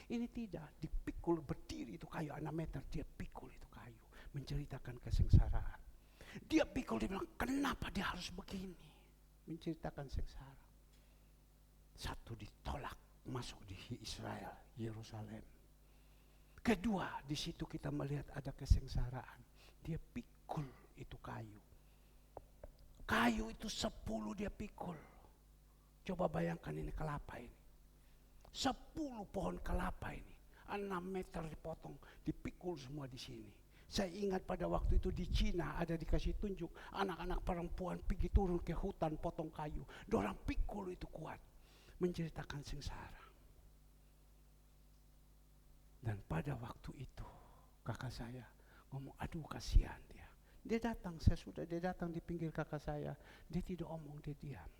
Ini tidak, dipikul berdiri itu kayu 6 meter. Dia pikul itu kayu. Menceritakan kesengsaraan. Dia pikul, dia bilang, kenapa dia harus begini? Menceritakan sengsara. Satu, ditolak masuk di Israel, Yerusalem. Kedua, di situ kita melihat ada kesengsaraan. Dia pikul itu kayu. Kayu itu 10 dia pikul. Coba bayangkan ini kelapa ini. 10 pohon kelapa ini. 6 meter dipotong, dipikul semua di sini. Saya ingat pada waktu itu di Cina ada dikasih tunjuk. Anak-anak perempuan pergi turun ke hutan potong kayu. Dorang pikul itu kuat. Menceritakan sengsara. Dan pada waktu itu kakak saya ngomong, aduh kasihan dia. Dia datang, dia datang di pinggir kakak saya. Dia tidak omong, dia diam.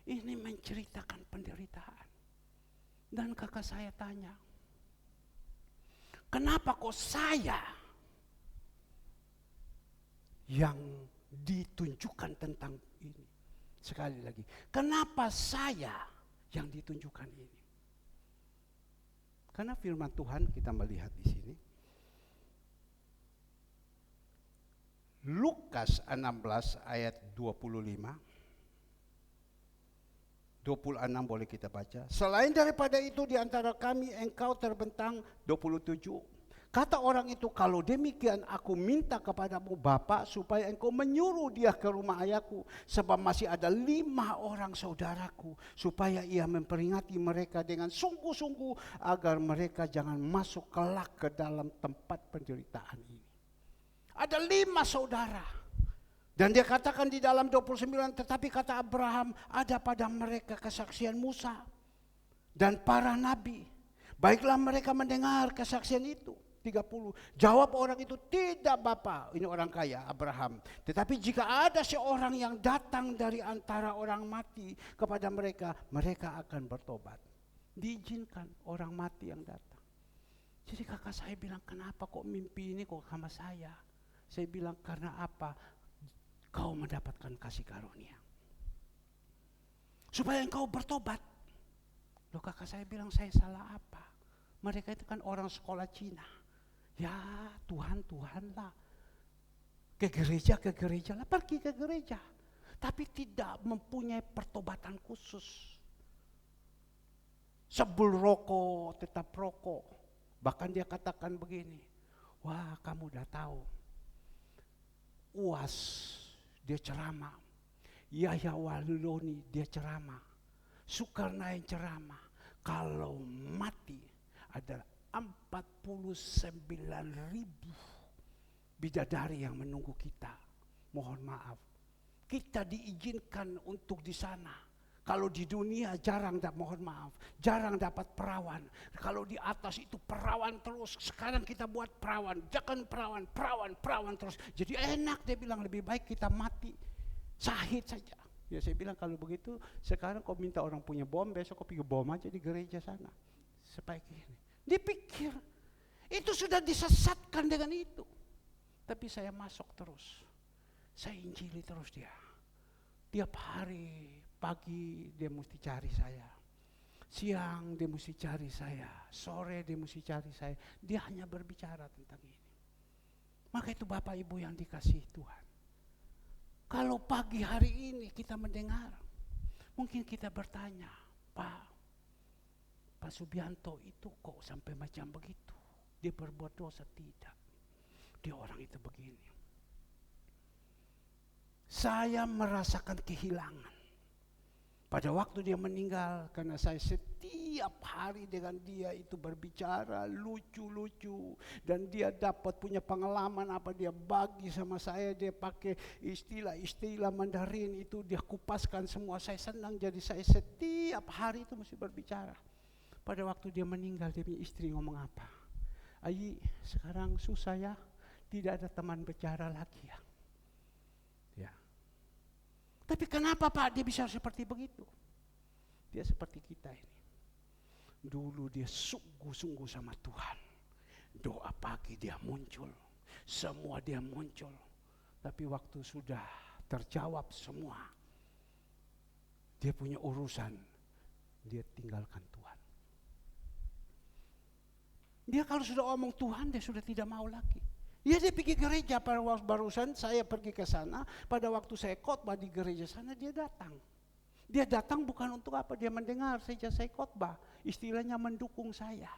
Ini menceritakan penderitaan. Dan kakak saya tanya, kenapa kok saya yang ditunjukkan tentang ini? Sekali lagi, kenapa saya yang ditunjukkan ini? Karena firman Tuhan kita melihat di sini. Lukas 16 ayat 25. 26 boleh kita baca. Selain daripada itu di antara kami engkau terbentang. 27. Kata orang itu, kalau demikian aku minta kepadamu Bapa supaya engkau menyuruh dia ke rumah ayahku. Sebab masih ada 5 orang saudaraku. Supaya ia memperingati mereka dengan sungguh-sungguh. Agar mereka jangan masuk kelak ke dalam tempat penderitaan ini. Ada 5 saudara. Dan dia katakan di dalam 29, tetapi kata Abraham, ada pada mereka kesaksian Musa dan para nabi. Baiklah mereka mendengar kesaksian itu. 30. Jawab orang itu, tidak Bapa, ini orang kaya Abraham. Tetapi jika ada seorang yang datang dari antara orang mati kepada mereka, mereka akan bertobat. Diizinkan orang mati yang datang. Jadi kakak saya bilang, kenapa kok mimpi ini kok sama saya? Saya bilang, karena apa? engkau mendapatkan kasih karunia. Supaya engkau bertobat. Loh, kakak saya bilang, saya salah apa? Mereka itu kan orang sekolah Cina. Ya Tuhan lah. Ke gereja lah, pergi ke gereja. Tapi tidak mempunyai pertobatan khusus. Sebelum rokok, tetap rokok. Bahkan dia katakan begini, wah kamu udah tahu, UAS dia ceramah, Yahya Waliloni dia ceramah, Zulkarnain ceramah, kalau mati ada 49.000 bidadari yang menunggu kita. Mohon maaf, kita diizinkan untuk di sana. Kalau di dunia jarang dapat perawan. Kalau di atas itu perawan terus. Sekarang kita buat perawan, jangan perawan terus. Jadi enak, dia bilang lebih baik kita mati syahid saja. Ya saya bilang kalau begitu sekarang kau minta orang punya bom, besok kau pergi bom aja di gereja sana. Supaya gini. Dia pikir itu sudah disesatkan dengan itu. Tapi saya masuk terus. Saya injili terus dia. Tiap hari pagi dia mesti cari saya, siang dia mesti cari saya, sore dia mesti cari saya. Dia hanya berbicara tentang ini. Maka itu Bapak Ibu yang dikasihi Tuhan, kalau pagi hari ini kita mendengar, mungkin kita bertanya, Pak Subianto itu kok sampai macam begitu? Dia berbuat dosa? Tidak, dia orang itu begini. Saya merasakan kehilangan pada waktu dia meninggal, karena saya setiap hari dengan dia itu berbicara lucu-lucu. Dan dia dapat punya pengalaman apa dia bagi sama saya. Dia pakai istilah-istilah Mandarin itu, dia kupaskan semua. Saya senang, jadi saya setiap hari itu mesti berbicara. Pada waktu dia meninggal, dia punya istri ngomong apa? Ayi, sekarang susah ya, tidak ada teman bicara lagi ya. Tapi kenapa Pak dia bisa seperti begitu? Dia seperti kita ini. Dulu dia sungguh-sungguh sama Tuhan. Doa pagi dia muncul. Semua dia muncul. Tapi waktu sudah terjawab semua, dia punya urusan, dia tinggalkan Tuhan. Dia kalau sudah omong Tuhan, dia sudah tidak mau lagi. Ya dia pergi gereja, pada waktu barusan saya pergi ke sana, pada waktu saya khotbah di gereja sana dia datang. Dia datang bukan untuk apa, dia mendengar saja saya khotbah, istilahnya mendukung saya.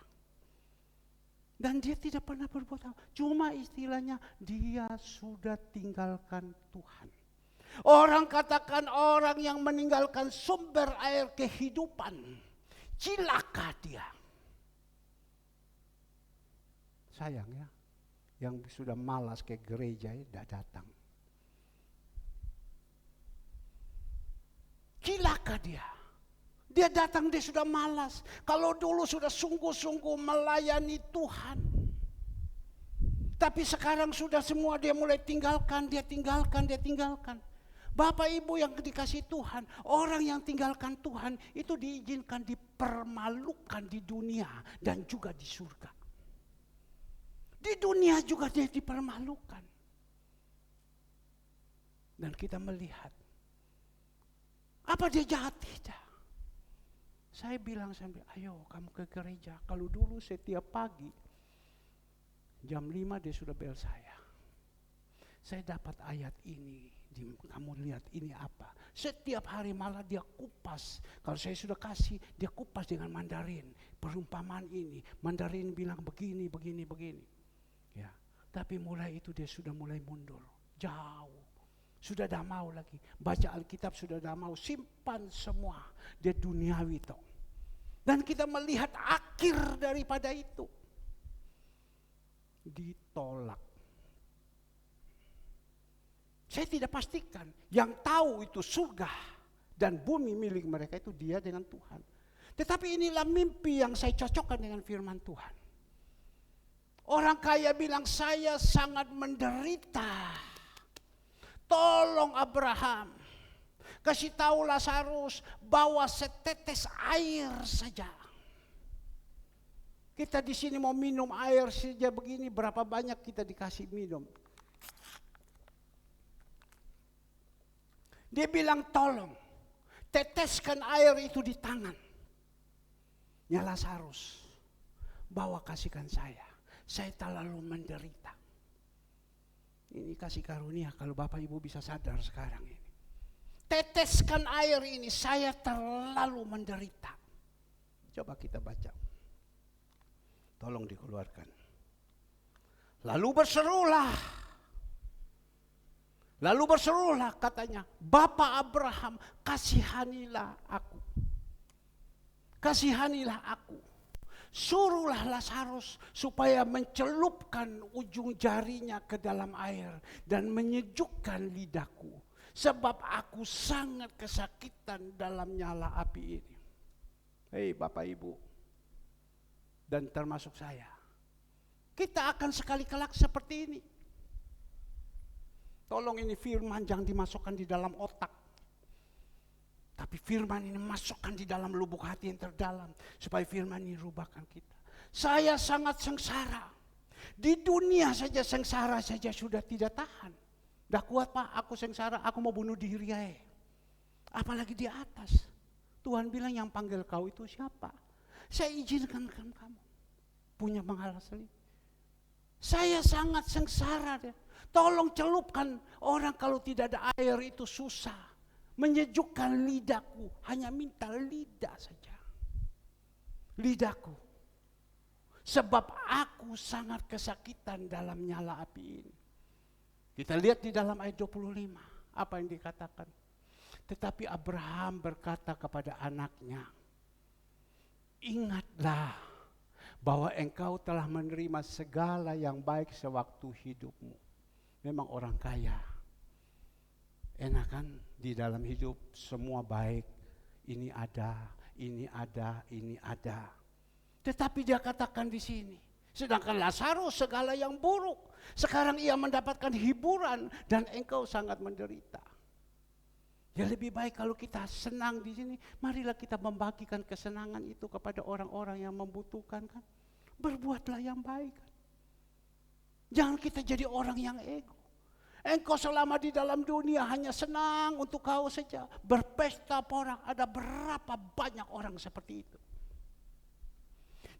Dan dia tidak pernah berbuat apa, cuma istilahnya dia sudah tinggalkan Tuhan. Orang katakan orang yang meninggalkan sumber air kehidupan, cilaka dia. Sayang ya, yang sudah malas ke gereja tidak datang. Cilaka dia. Dia datang, dia sudah malas. Kalau dulu sudah sungguh-sungguh melayani Tuhan. Tapi sekarang sudah semua dia mulai tinggalkan. Bapak Ibu yang dikasih Tuhan, orang yang tinggalkan Tuhan itu diizinkan dipermalukan di dunia dan juga di surga. Di dunia juga dia dipermalukan. Dan kita melihat, apa dia jahat? Tidak. Saya bilang, ayo kamu ke gereja. Kalau dulu setiap pagi, jam 5 dia sudah bel saya. Saya dapat ayat ini, kamu lihat ini apa. Setiap hari malah dia kupas. Kalau saya sudah kasih, dia kupas dengan Mandarin. Perumpamaan ini, Mandarin bilang begini. Ya, tapi mulai itu dia sudah mulai mundur, jauh. Sudah tidak mau lagi baca Alkitab, sudah tidak mau, simpan semua. Dia duniawi toh. Dan kita melihat akhir daripada itu, ditolak. Saya tidak pastikan, yang tahu itu surga dan bumi milik mereka itu dia dengan Tuhan. Tetapi inilah mimpi yang saya cocokkan dengan firman Tuhan. Orang kaya bilang, saya sangat menderita. Tolong Abraham, kasih tahu Lazarus bawa setetes air saja. Kita di sini mau minum air saja begini, berapa banyak kita dikasih minum. Dia bilang, tolong teteskan air itu di tangan Lazarus, bawa kasihkan saya terlalu menderita. Ini kasih karunia kalau Bapak Ibu bisa sadar sekarang ini. Teteskan air ini, saya terlalu menderita. Coba kita baca. Tolong dikeluarkan. Lalu berserulah katanya, Bapak Abraham, kasihanilah aku. Kasihanilah aku. Suruhlah Lazarus supaya mencelupkan ujung jarinya ke dalam air dan menyejukkan lidahku. Sebab aku sangat kesakitan dalam nyala api ini. Hei Bapak Ibu, dan termasuk saya. Kita akan sekali kelak seperti ini. Tolong ini firman jangan dimasukkan di dalam otak. Tapi firman ini masukkan di dalam lubuk hati yang terdalam. Supaya firman ini rubahkan kita. Saya sangat sengsara. Di dunia saja sengsara saja sudah tidak tahan. Dah kuat Pak, aku sengsara, aku mau bunuh diri ya. Apalagi di atas. Tuhan bilang yang panggil kau itu siapa? Saya izinkan kamu. Punya penghalang selip. Saya sangat sengsara. Tolong celupkan, orang kalau tidak ada air itu susah. Menyejukkan lidahku, hanya minta lidah saja. Lidahku. Sebab aku sangat kesakitan dalam nyala api ini. Kita lihat di dalam ayat 25, apa yang dikatakan. Tetapi Abraham berkata kepada anaknya, ingatlah bahwa engkau telah menerima segala yang baik sewaktu hidupmu. Memang orang kaya. Enak kan di dalam hidup semua baik. Ini ada, ini ada, ini ada. Tetapi dia katakan di sini. Sedangkan Lazarus segala yang buruk. Sekarang ia mendapatkan hiburan dan engkau sangat menderita. Ya lebih baik kalau kita senang di sini. Marilah kita membagikan kesenangan itu kepada orang-orang yang membutuhkan kan. Berbuatlah yang baik. Jangan kita jadi orang yang ego. Engkau selama di dalam dunia hanya senang untuk kau saja. Berpesta porang. Ada berapa banyak orang seperti itu.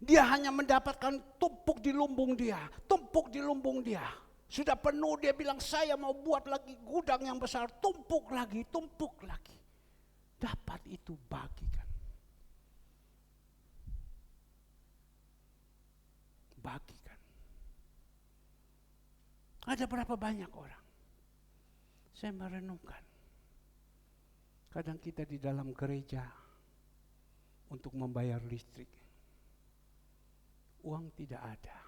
Dia hanya mendapatkan tumpuk di lumbung dia. Tumpuk di lumbung dia. Sudah penuh dia bilang saya mau buat lagi gudang yang besar. Tumpuk lagi, tumpuk lagi. Dapat itu bagikan. Bagikan. Ada berapa banyak orang. Saya merenungkan. Kadang kita di dalam gereja untuk membayar listrik. Uang tidak ada.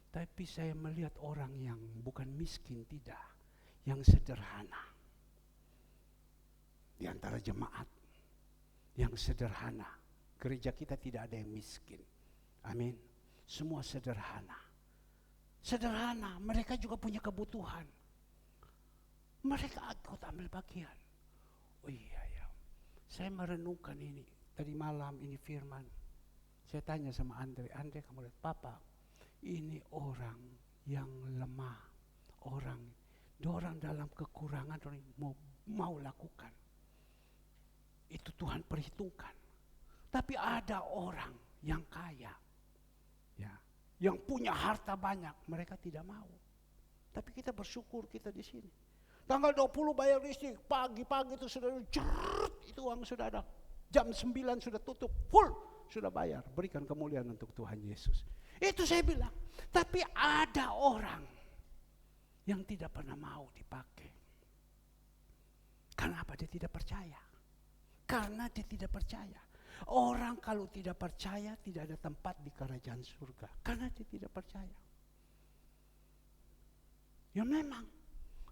Tapi saya melihat orang yang bukan miskin, tidak. Yang sederhana. Di antara jemaat. Yang sederhana. Gereja kita tidak ada yang miskin. Amin. Semua sederhana. Sederhana. Mereka juga punya kebutuhan. Mereka ikut ambil bagian. Oh iya ya. Saya merenungkan ini. Tadi malam ini firman. Saya tanya sama Andre kamu lihat Papa. Ini orang yang lemah. Orang dalam kekurangan mau lakukan. Itu Tuhan perhitungkan. Tapi ada orang yang kaya. Ya, yang punya harta banyak. Mereka tidak mau. Tapi kita bersyukur kita di sini. Tanggal 20 bayar listrik, pagi-pagi itu sudah itu uang sudah ada. Jam 9 sudah tutup, full sudah bayar. Berikan kemuliaan untuk Tuhan Yesus. Itu saya bilang. Tapi ada orang yang tidak pernah mau dipakai. Kenapa dia tidak percaya? Karena dia tidak percaya. Orang kalau tidak percaya tidak ada tempat di kerajaan surga. Karena dia tidak percaya. Ya memang.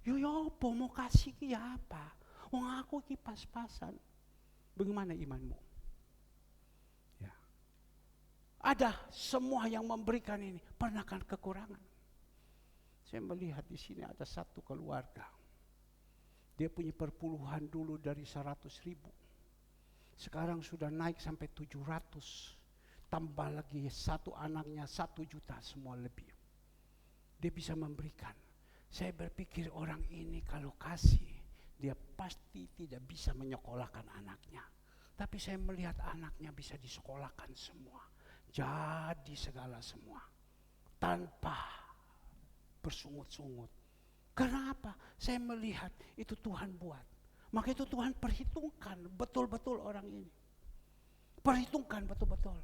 Yo apa mau kasih ya apa? Wong aku ki pas-pasan. Bagaimana imanmu? Ya. Ada semua yang memberikan ini pernah kan kekurangan. Saya melihat di sini ada satu keluarga. Dia punya perpuluhan dulu dari 100.000. Sekarang sudah naik sampai 700. Tambah lagi satu anaknya 1 juta semua lebih. Dia bisa memberikan. Saya berpikir orang ini kalau kasih dia pasti tidak bisa menyekolahkan anaknya. Tapi saya melihat anaknya bisa disekolahkan semua. Jadi segala semua. Tanpa bersungut-sungut. Karena apa? Saya melihat itu Tuhan buat. Maka itu Tuhan perhitungkan betul-betul orang ini. Perhitungkan betul-betul.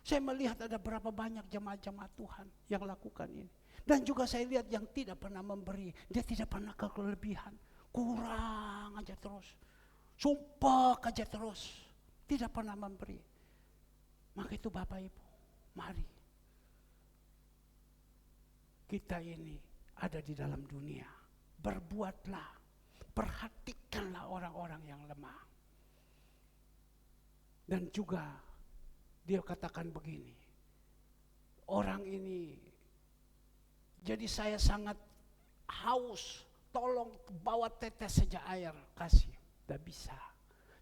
Saya melihat ada berapa banyak jemaat-jemaat Tuhan yang lakukan ini. Dan juga saya lihat yang tidak pernah memberi. Dia tidak pernah kelebihan. Kurang aja terus. Sumpah aja terus. Tidak pernah memberi. Maka itu Bapak Ibu, mari. Kita ini ada di dalam dunia. Berbuatlah. Perhatikanlah orang-orang yang lemah. Dan juga dia katakan begini. Orang ini, jadi saya sangat haus. Tolong bawa tetes saja air, kasih. Tidak bisa.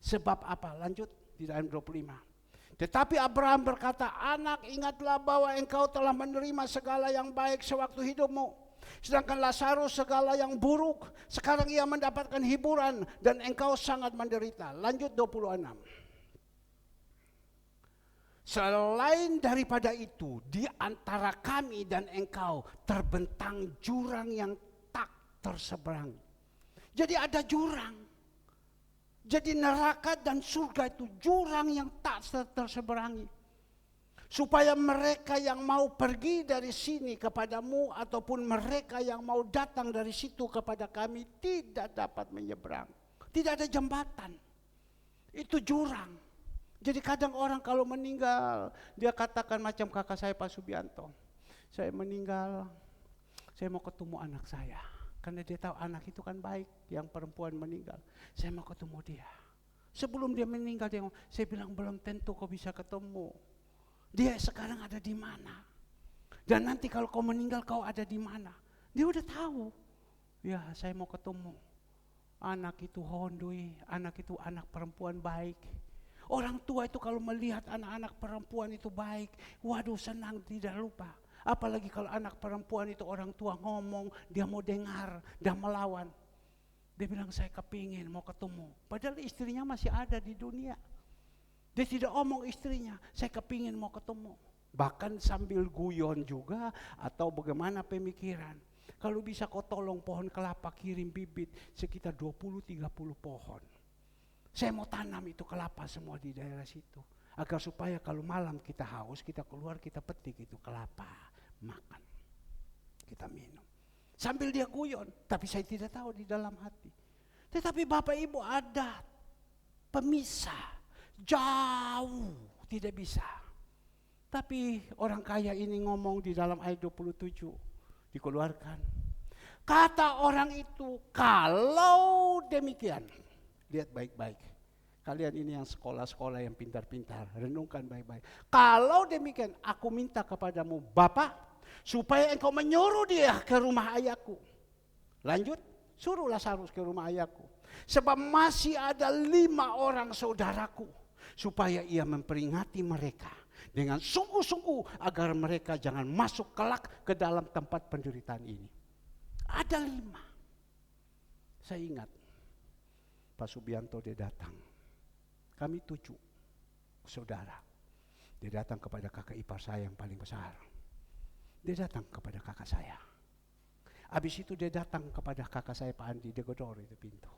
Sebab apa? Lanjut di dalam 25. Tetapi Abraham berkata, anak, ingatlah bahwa engkau telah menerima segala yang baik sewaktu hidupmu. Sedangkan Lazarus segala yang buruk. Sekarang ia mendapatkan hiburan dan engkau sangat menderita. Lanjut 26. Selain daripada itu, di antara kami dan engkau terbentang jurang yang tak terseberangi. Jadi ada jurang. Jadi neraka dan surga itu jurang yang tak terseberangi. Supaya mereka yang mau pergi dari sini kepadamu ataupun mereka yang mau datang dari situ kepada kami tidak dapat menyeberang. Tidak ada jembatan. Itu jurang. Jadi kadang orang kalau meninggal, dia katakan macam kakak saya Pak Subianto. Saya meninggal, saya mau ketemu anak saya. Karena dia tahu anak itu kan baik, yang perempuan meninggal. Saya mau ketemu dia. Sebelum dia meninggal, saya bilang belum tentu kau bisa ketemu. Dia sekarang ada di mana? Dan nanti kalau kau meninggal kau ada di mana? Dia udah tahu. Ya, saya mau ketemu. Anak itu hondui, anak itu anak perempuan baik. Orang tua itu kalau melihat anak-anak perempuan itu baik, waduh senang tidak lupa. Apalagi kalau anak perempuan itu orang tua ngomong, dia mau dengar, dia melawan. Dia bilang saya kepingin mau ketemu. Padahal istrinya masih ada di dunia. Dia tidak omong istrinya, saya kepingin mau ketemu. Bahkan sambil guyon juga atau bagaimana pemikiran. Kalau bisa kau tolong pohon kelapa kirim bibit sekitar 20-30 pohon. Saya mau tanam itu kelapa semua di daerah situ. Agar supaya kalau malam kita haus, kita keluar, kita petik itu kelapa. Makan, kita minum. Sambil dia guyon, tapi saya tidak tahu di dalam hati. Tetapi Bapak Ibu ada pemisah. Jauh, tidak bisa. Tapi orang kaya ini ngomong di dalam ayat 27, dikeluarkan. Kata orang itu, kalau demikian, lihat baik-baik. Kalian ini yang sekolah-sekolah yang pintar-pintar, renungkan baik-baik. Kalau demikian, aku minta kepadamu Bapa, supaya engkau menyuruh dia ke rumah ayahku. Lanjut, suruh Lazarus ke rumah ayahku. Sebab masih ada 5 orang saudaraku. Supaya ia memperingati mereka dengan sungguh-sungguh agar mereka jangan masuk kelak ke dalam tempat penderitaan ini. Ada 5. Saya ingat Pak Subianto dia datang. Kami 7 saudara. Dia datang kepada kakak ipar saya yang paling besar. Dia datang kepada kakak saya. Habis itu dia datang kepada kakak saya Pak Andi, dia gedor itu pintu.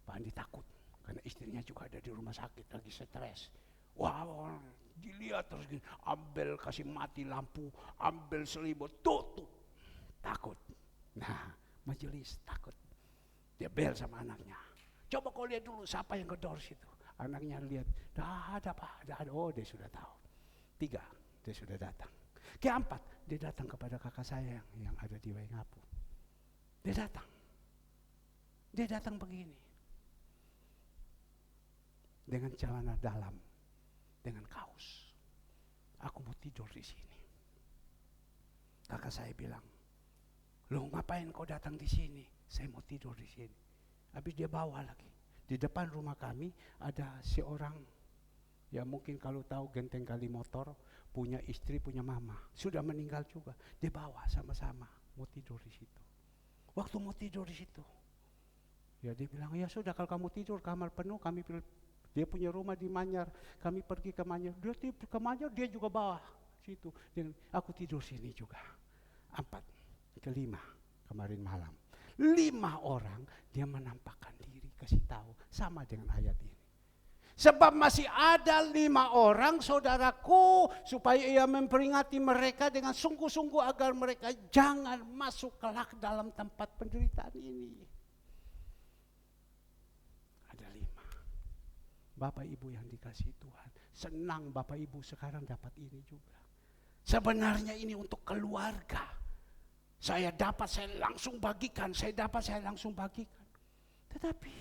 Pak Andi takut. Karena istrinya juga ada di rumah sakit, lagi stres. Wah, dilihat terus, ambil kasih mati lampu, ambil selimut, tutup. Takut. Nah, majelis takut. Dia bel sama anaknya. Coba kau lihat dulu siapa yang gedor situ. Anaknya lihat, dah ada Pak, dah ada. Oh, dia sudah tahu. 3, dia sudah datang. Keempat, dia datang kepada kakak saya yang ada di Waingapu. Dia datang. Dia datang begini. Dengan celana dalam, dengan kaos. Aku mau tidur di sini. Kakak saya bilang, "Loh, ngapain kau datang di sini?" "Saya mau tidur di sini." Habis dia bawa lagi. Di depan rumah kami ada seorang, ya mungkin kalau tahu Genteng Kali Motor, punya istri, punya mama. Sudah meninggal juga. Dia bawa sama-sama, mau tidur di situ. Waktu mau tidur di situ, Ya dia bilang, ya sudah kalau kamu tidur kamar penuh, dia punya rumah di Manyar, kami pergi ke Manyar. Dia tidur ke Manyar, dia juga bawa situ. Dan aku tidur sini juga. 4, ke-5 kemarin malam. 5 orang dia menampakkan diri, kasih tahu sama dengan ayat ini. Sebab masih ada 5 orang saudaraku, supaya ia memperingati mereka dengan sungguh-sungguh agar mereka jangan masuk kelak dalam tempat penderitaan ini. Ada 5. Bapak Ibu yang dikasihi Tuhan, senang Bapak Ibu sekarang dapat ini juga. Sebenarnya ini untuk keluarga. Saya dapat, saya langsung bagikan. Saya dapat, saya langsung bagikan. Tetapi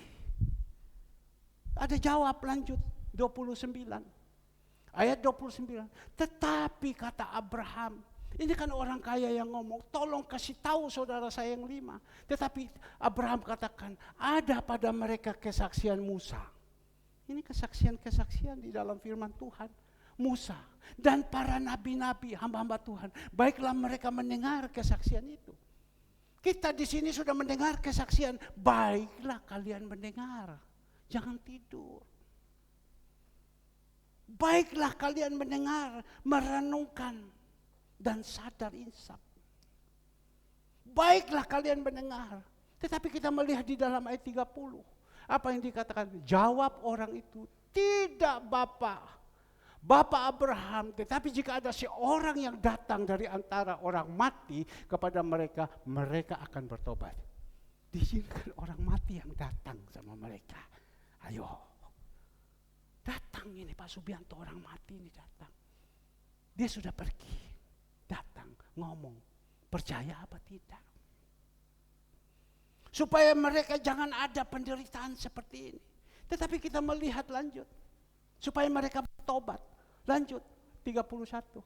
ada jawab lanjut 29. Ayat 29. Tetapi kata Abraham, ini kan orang kaya yang ngomong, tolong kasih tahu saudara saya yang 5. Tetapi Abraham katakan, ada pada mereka kesaksian Musa. Ini kesaksian-kesaksian di dalam firman Tuhan. Musa dan para nabi-nabi, hamba-hamba Tuhan. Baiklah mereka mendengar kesaksian itu. Kita di sini sudah mendengar kesaksian. Baiklah kalian mendengar. Jangan tidur. Baiklah kalian mendengar, merenungkan, dan sadar insaf. Baiklah kalian mendengar. Tetapi kita melihat di dalam ayat 30. Apa yang dikatakan? Jawab orang itu, tidak Bapak Abraham, tetapi jika ada seorang yang datang dari antara orang mati kepada mereka, mereka akan bertobat. Di sini kan orang mati yang datang sama mereka. Ayo, datang ini Pak Subianto, orang mati ini datang. Dia sudah pergi, datang, ngomong, percaya apa tidak? Supaya mereka jangan ada penderitaan seperti ini. Tetapi kita melihat lanjut, supaya mereka bertobat. Lanjut, 31.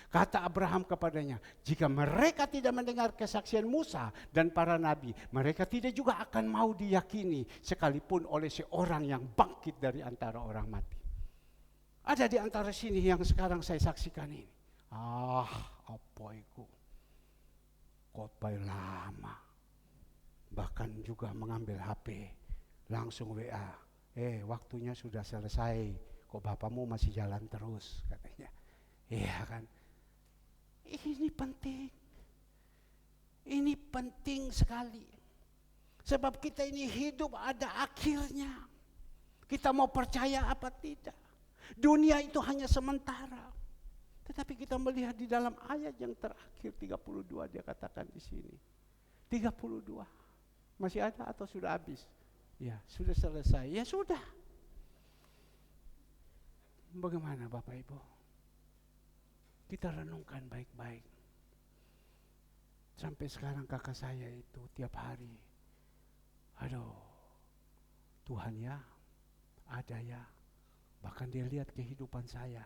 Kata Abraham kepadanya, jika mereka tidak mendengar kesaksian Musa dan para nabi, mereka tidak juga akan mau diyakini sekalipun oleh seorang yang bangkit dari antara orang mati. Ada di antara sini yang sekarang saya saksikan ini. Apa itu? Khotbah lama. Bahkan juga mengambil HP, langsung WA. Waktunya sudah selesai. Kok bapakmu masih jalan terus, katanya. Iya kan? Ini penting. Ini penting sekali. Sebab kita ini hidup ada akhirnya. Kita mau percaya apa tidak. Dunia itu hanya sementara. Tetapi kita melihat di dalam ayat yang terakhir 32 dia katakan di sini. 32. Masih ada atau sudah habis? Ya, sudah selesai. Ya sudah. Bagaimana Bapak Ibu? Kita renungkan baik-baik. Sampai sekarang kakak saya itu tiap hari, aduh, Tuhan ya, ada ya. Bahkan dia lihat kehidupan saya.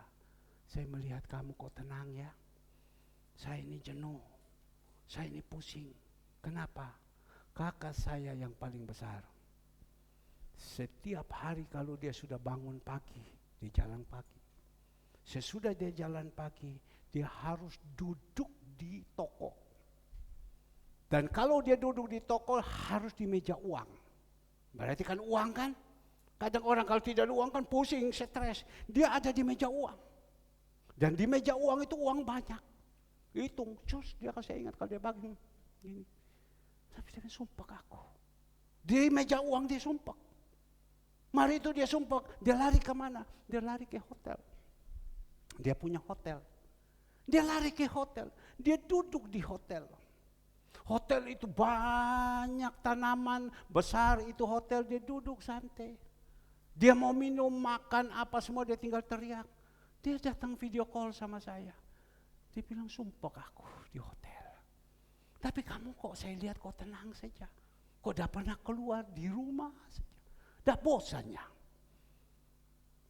Saya melihat kamu kok tenang ya. Saya ini jenuh. Saya ini pusing. Kenapa? Kakak saya yang paling besar. Setiap hari kalau dia sudah bangun pagi, dia jalan pagi. Sesudah dia jalan pagi, dia harus duduk di toko. Dan kalau dia duduk di toko harus di meja uang. Berarti kan uang kan? Kadang orang kalau tidak ada uang kan pusing, stres. Dia ada di meja uang. Dan di meja uang itu uang banyak. Hitung, dia kasih ingat kalau dia bagi gini. Tapi dia sumpah aku. Di meja uang dia sumpah. Mari itu dia sumpah, dia lari kemana? Dia lari ke hotel. Dia punya hotel. Dia lari ke hotel. Dia duduk di hotel. Hotel itu banyak tanaman besar, itu hotel, dia duduk santai. Dia mau minum, makan, apa semua dia tinggal teriak. Dia datang video call sama saya. Dia bilang sumpah aku di hotel. Tapi kamu kok saya lihat kok tenang saja. Kok tidak pernah keluar di rumah saja. Dah bosannya.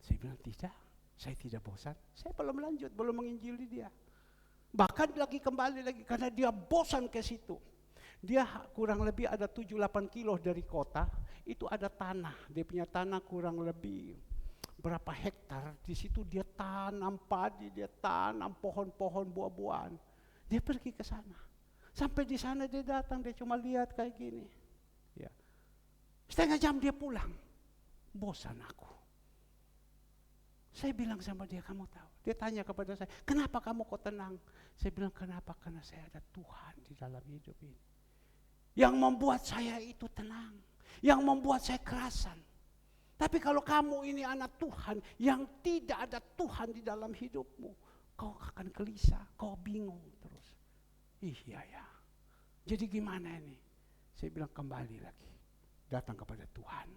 Saya bilang tidak, saya tidak bosan. Saya belum lanjut, belum menginjili dia. Bahkan lagi kembali lagi karena dia bosan ke situ. Dia kurang lebih ada 7-8 kilo dari kota, itu ada tanah. Dia punya tanah kurang lebih berapa hektar. Di situ dia tanam padi, dia tanam pohon-pohon buah-buahan. Dia pergi ke sana. Sampai di sana dia datang, dia cuma lihat kayak gini. Ya. Setengah jam dia pulang. Bosan aku. Saya bilang sama dia, kamu tahu. Dia tanya kepada saya, kenapa kamu kok tenang? Saya bilang, kenapa? Karena saya ada Tuhan di dalam hidup ini. Yang membuat saya itu tenang. Yang membuat saya kerasan. Tapi kalau kamu ini anak Tuhan, yang tidak ada Tuhan di dalam hidupmu, kau akan gelisah, kau bingung terus. Iya ya. Jadi gimana ini? Saya bilang kembali lagi. Datang kepada Tuhan.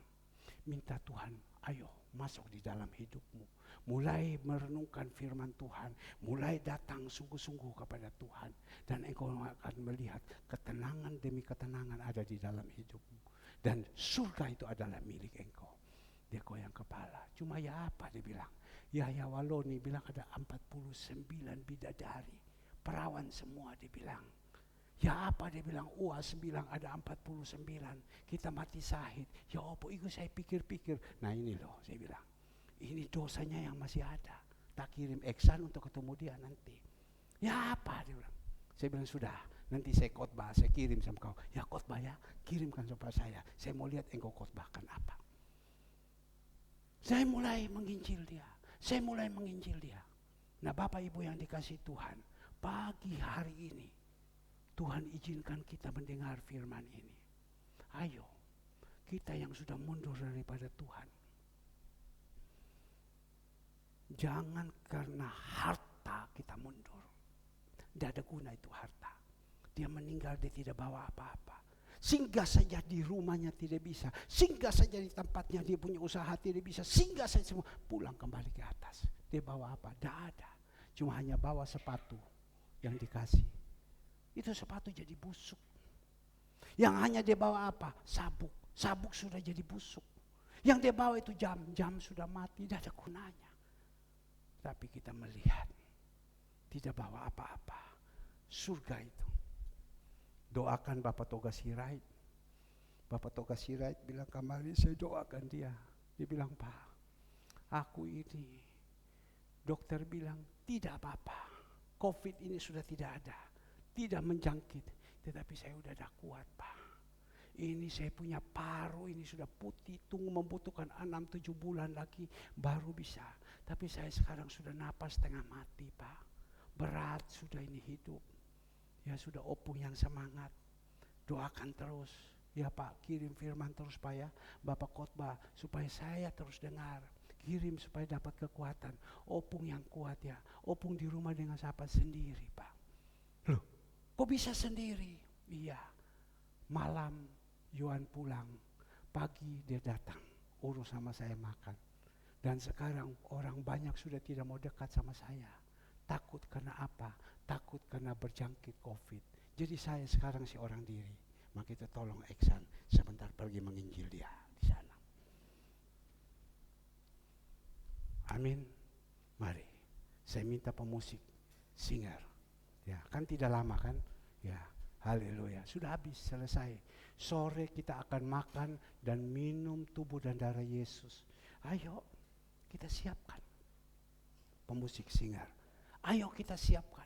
Minta Tuhan, ayo masuk di dalam hidupmu. Mulai merenungkan firman Tuhan. Mulai datang sungguh-sungguh kepada Tuhan. Dan engkau akan melihat ketenangan demi ketenangan ada di dalam hidupmu. Dan surga itu adalah milik engkau. Dia goyang kepala. Cuma ya apa dia bilang? Yahya Waloni bilang ada 49 bidadari. Perawan semua dia bilang. Ya apa dia bilang? UAS bilang ada 49. Kita mati syahid. Ya apa itu saya pikir-pikir. Nah ini loh saya bilang. Ini dosanya yang masih ada. Tak kirim Eksan untuk ketemu dia nanti. Ya apa dia bilang. Saya bilang sudah. Nanti saya khotbah. Saya kirim sama kau. Ya khotbah ya. Kirimkan sama saya. Saya mau lihat engkau khotbahkan apa. Saya mulai menginjil dia. Saya mulai menginjil dia. Nah Bapak Ibu yang dikasih Tuhan. Pagi hari ini. Tuhan izinkan kita mendengar firman ini. Ayo, kita yang sudah mundur daripada Tuhan. Jangan karena harta kita mundur. Tidak ada guna itu harta. Dia meninggal, dia tidak bawa apa-apa. Singgah saja di rumahnya tidak bisa. Singgah saja di tempatnya dia punya usaha tidak bisa. Singgah saja semua. Pulang kembali ke atas. Dia bawa apa? Tidak ada. Cuma hanya bawa sepatu yang dikasih. Itu sepatu jadi busuk. Yang hanya dia bawa apa? Sabuk. Sabuk sudah jadi busuk. Yang dia bawa itu jam. Jam sudah mati. Tidak ada gunanya. Tapi kita melihat. Tidak bawa apa-apa. Surga itu. Doakan Bapak Toga Sirait. Bapak Toga Sirait bilang kemarin saya doakan dia. Dia bilang, Pak, aku ini. Dokter bilang tidak apa-apa. COVID ini sudah tidak ada. Tidak menjangkit. Tetapi saya sudah ada kuat, Pak. Ini saya punya paru, ini sudah putih. Tunggu membutuhkan 6-7 bulan lagi. Baru bisa. Tapi saya sekarang sudah napas setengah mati, Pak. Berat sudah ini hidup. Ya sudah opung yang semangat. Doakan terus. Ya Pak, kirim firman terus Pak ya. Bapak khotbah supaya saya terus dengar. Kirim supaya dapat kekuatan. Opung yang kuat ya. Opung di rumah dengan siapa sendiri Pak. Loh, kok bisa sendiri? Iya. Malam Yohan pulang. Pagi dia datang. Urus sama saya makan. Dan sekarang orang banyak sudah tidak mau dekat sama saya. Takut karena apa? Takut karena berjangkit COVID. Jadi saya sekarang si orang diri. Maka kita tolong Eksan sebentar pergi menginjil dia di sana. Amin. Mari. Saya minta pemusik, singer. Ya, kan tidak lama kan? Ya, haleluya. Sudah habis, selesai. Sore kita akan makan dan minum tubuh dan darah Yesus. Ayo, kita siapkan. Pemusik, singer. Ayo kita siapkan.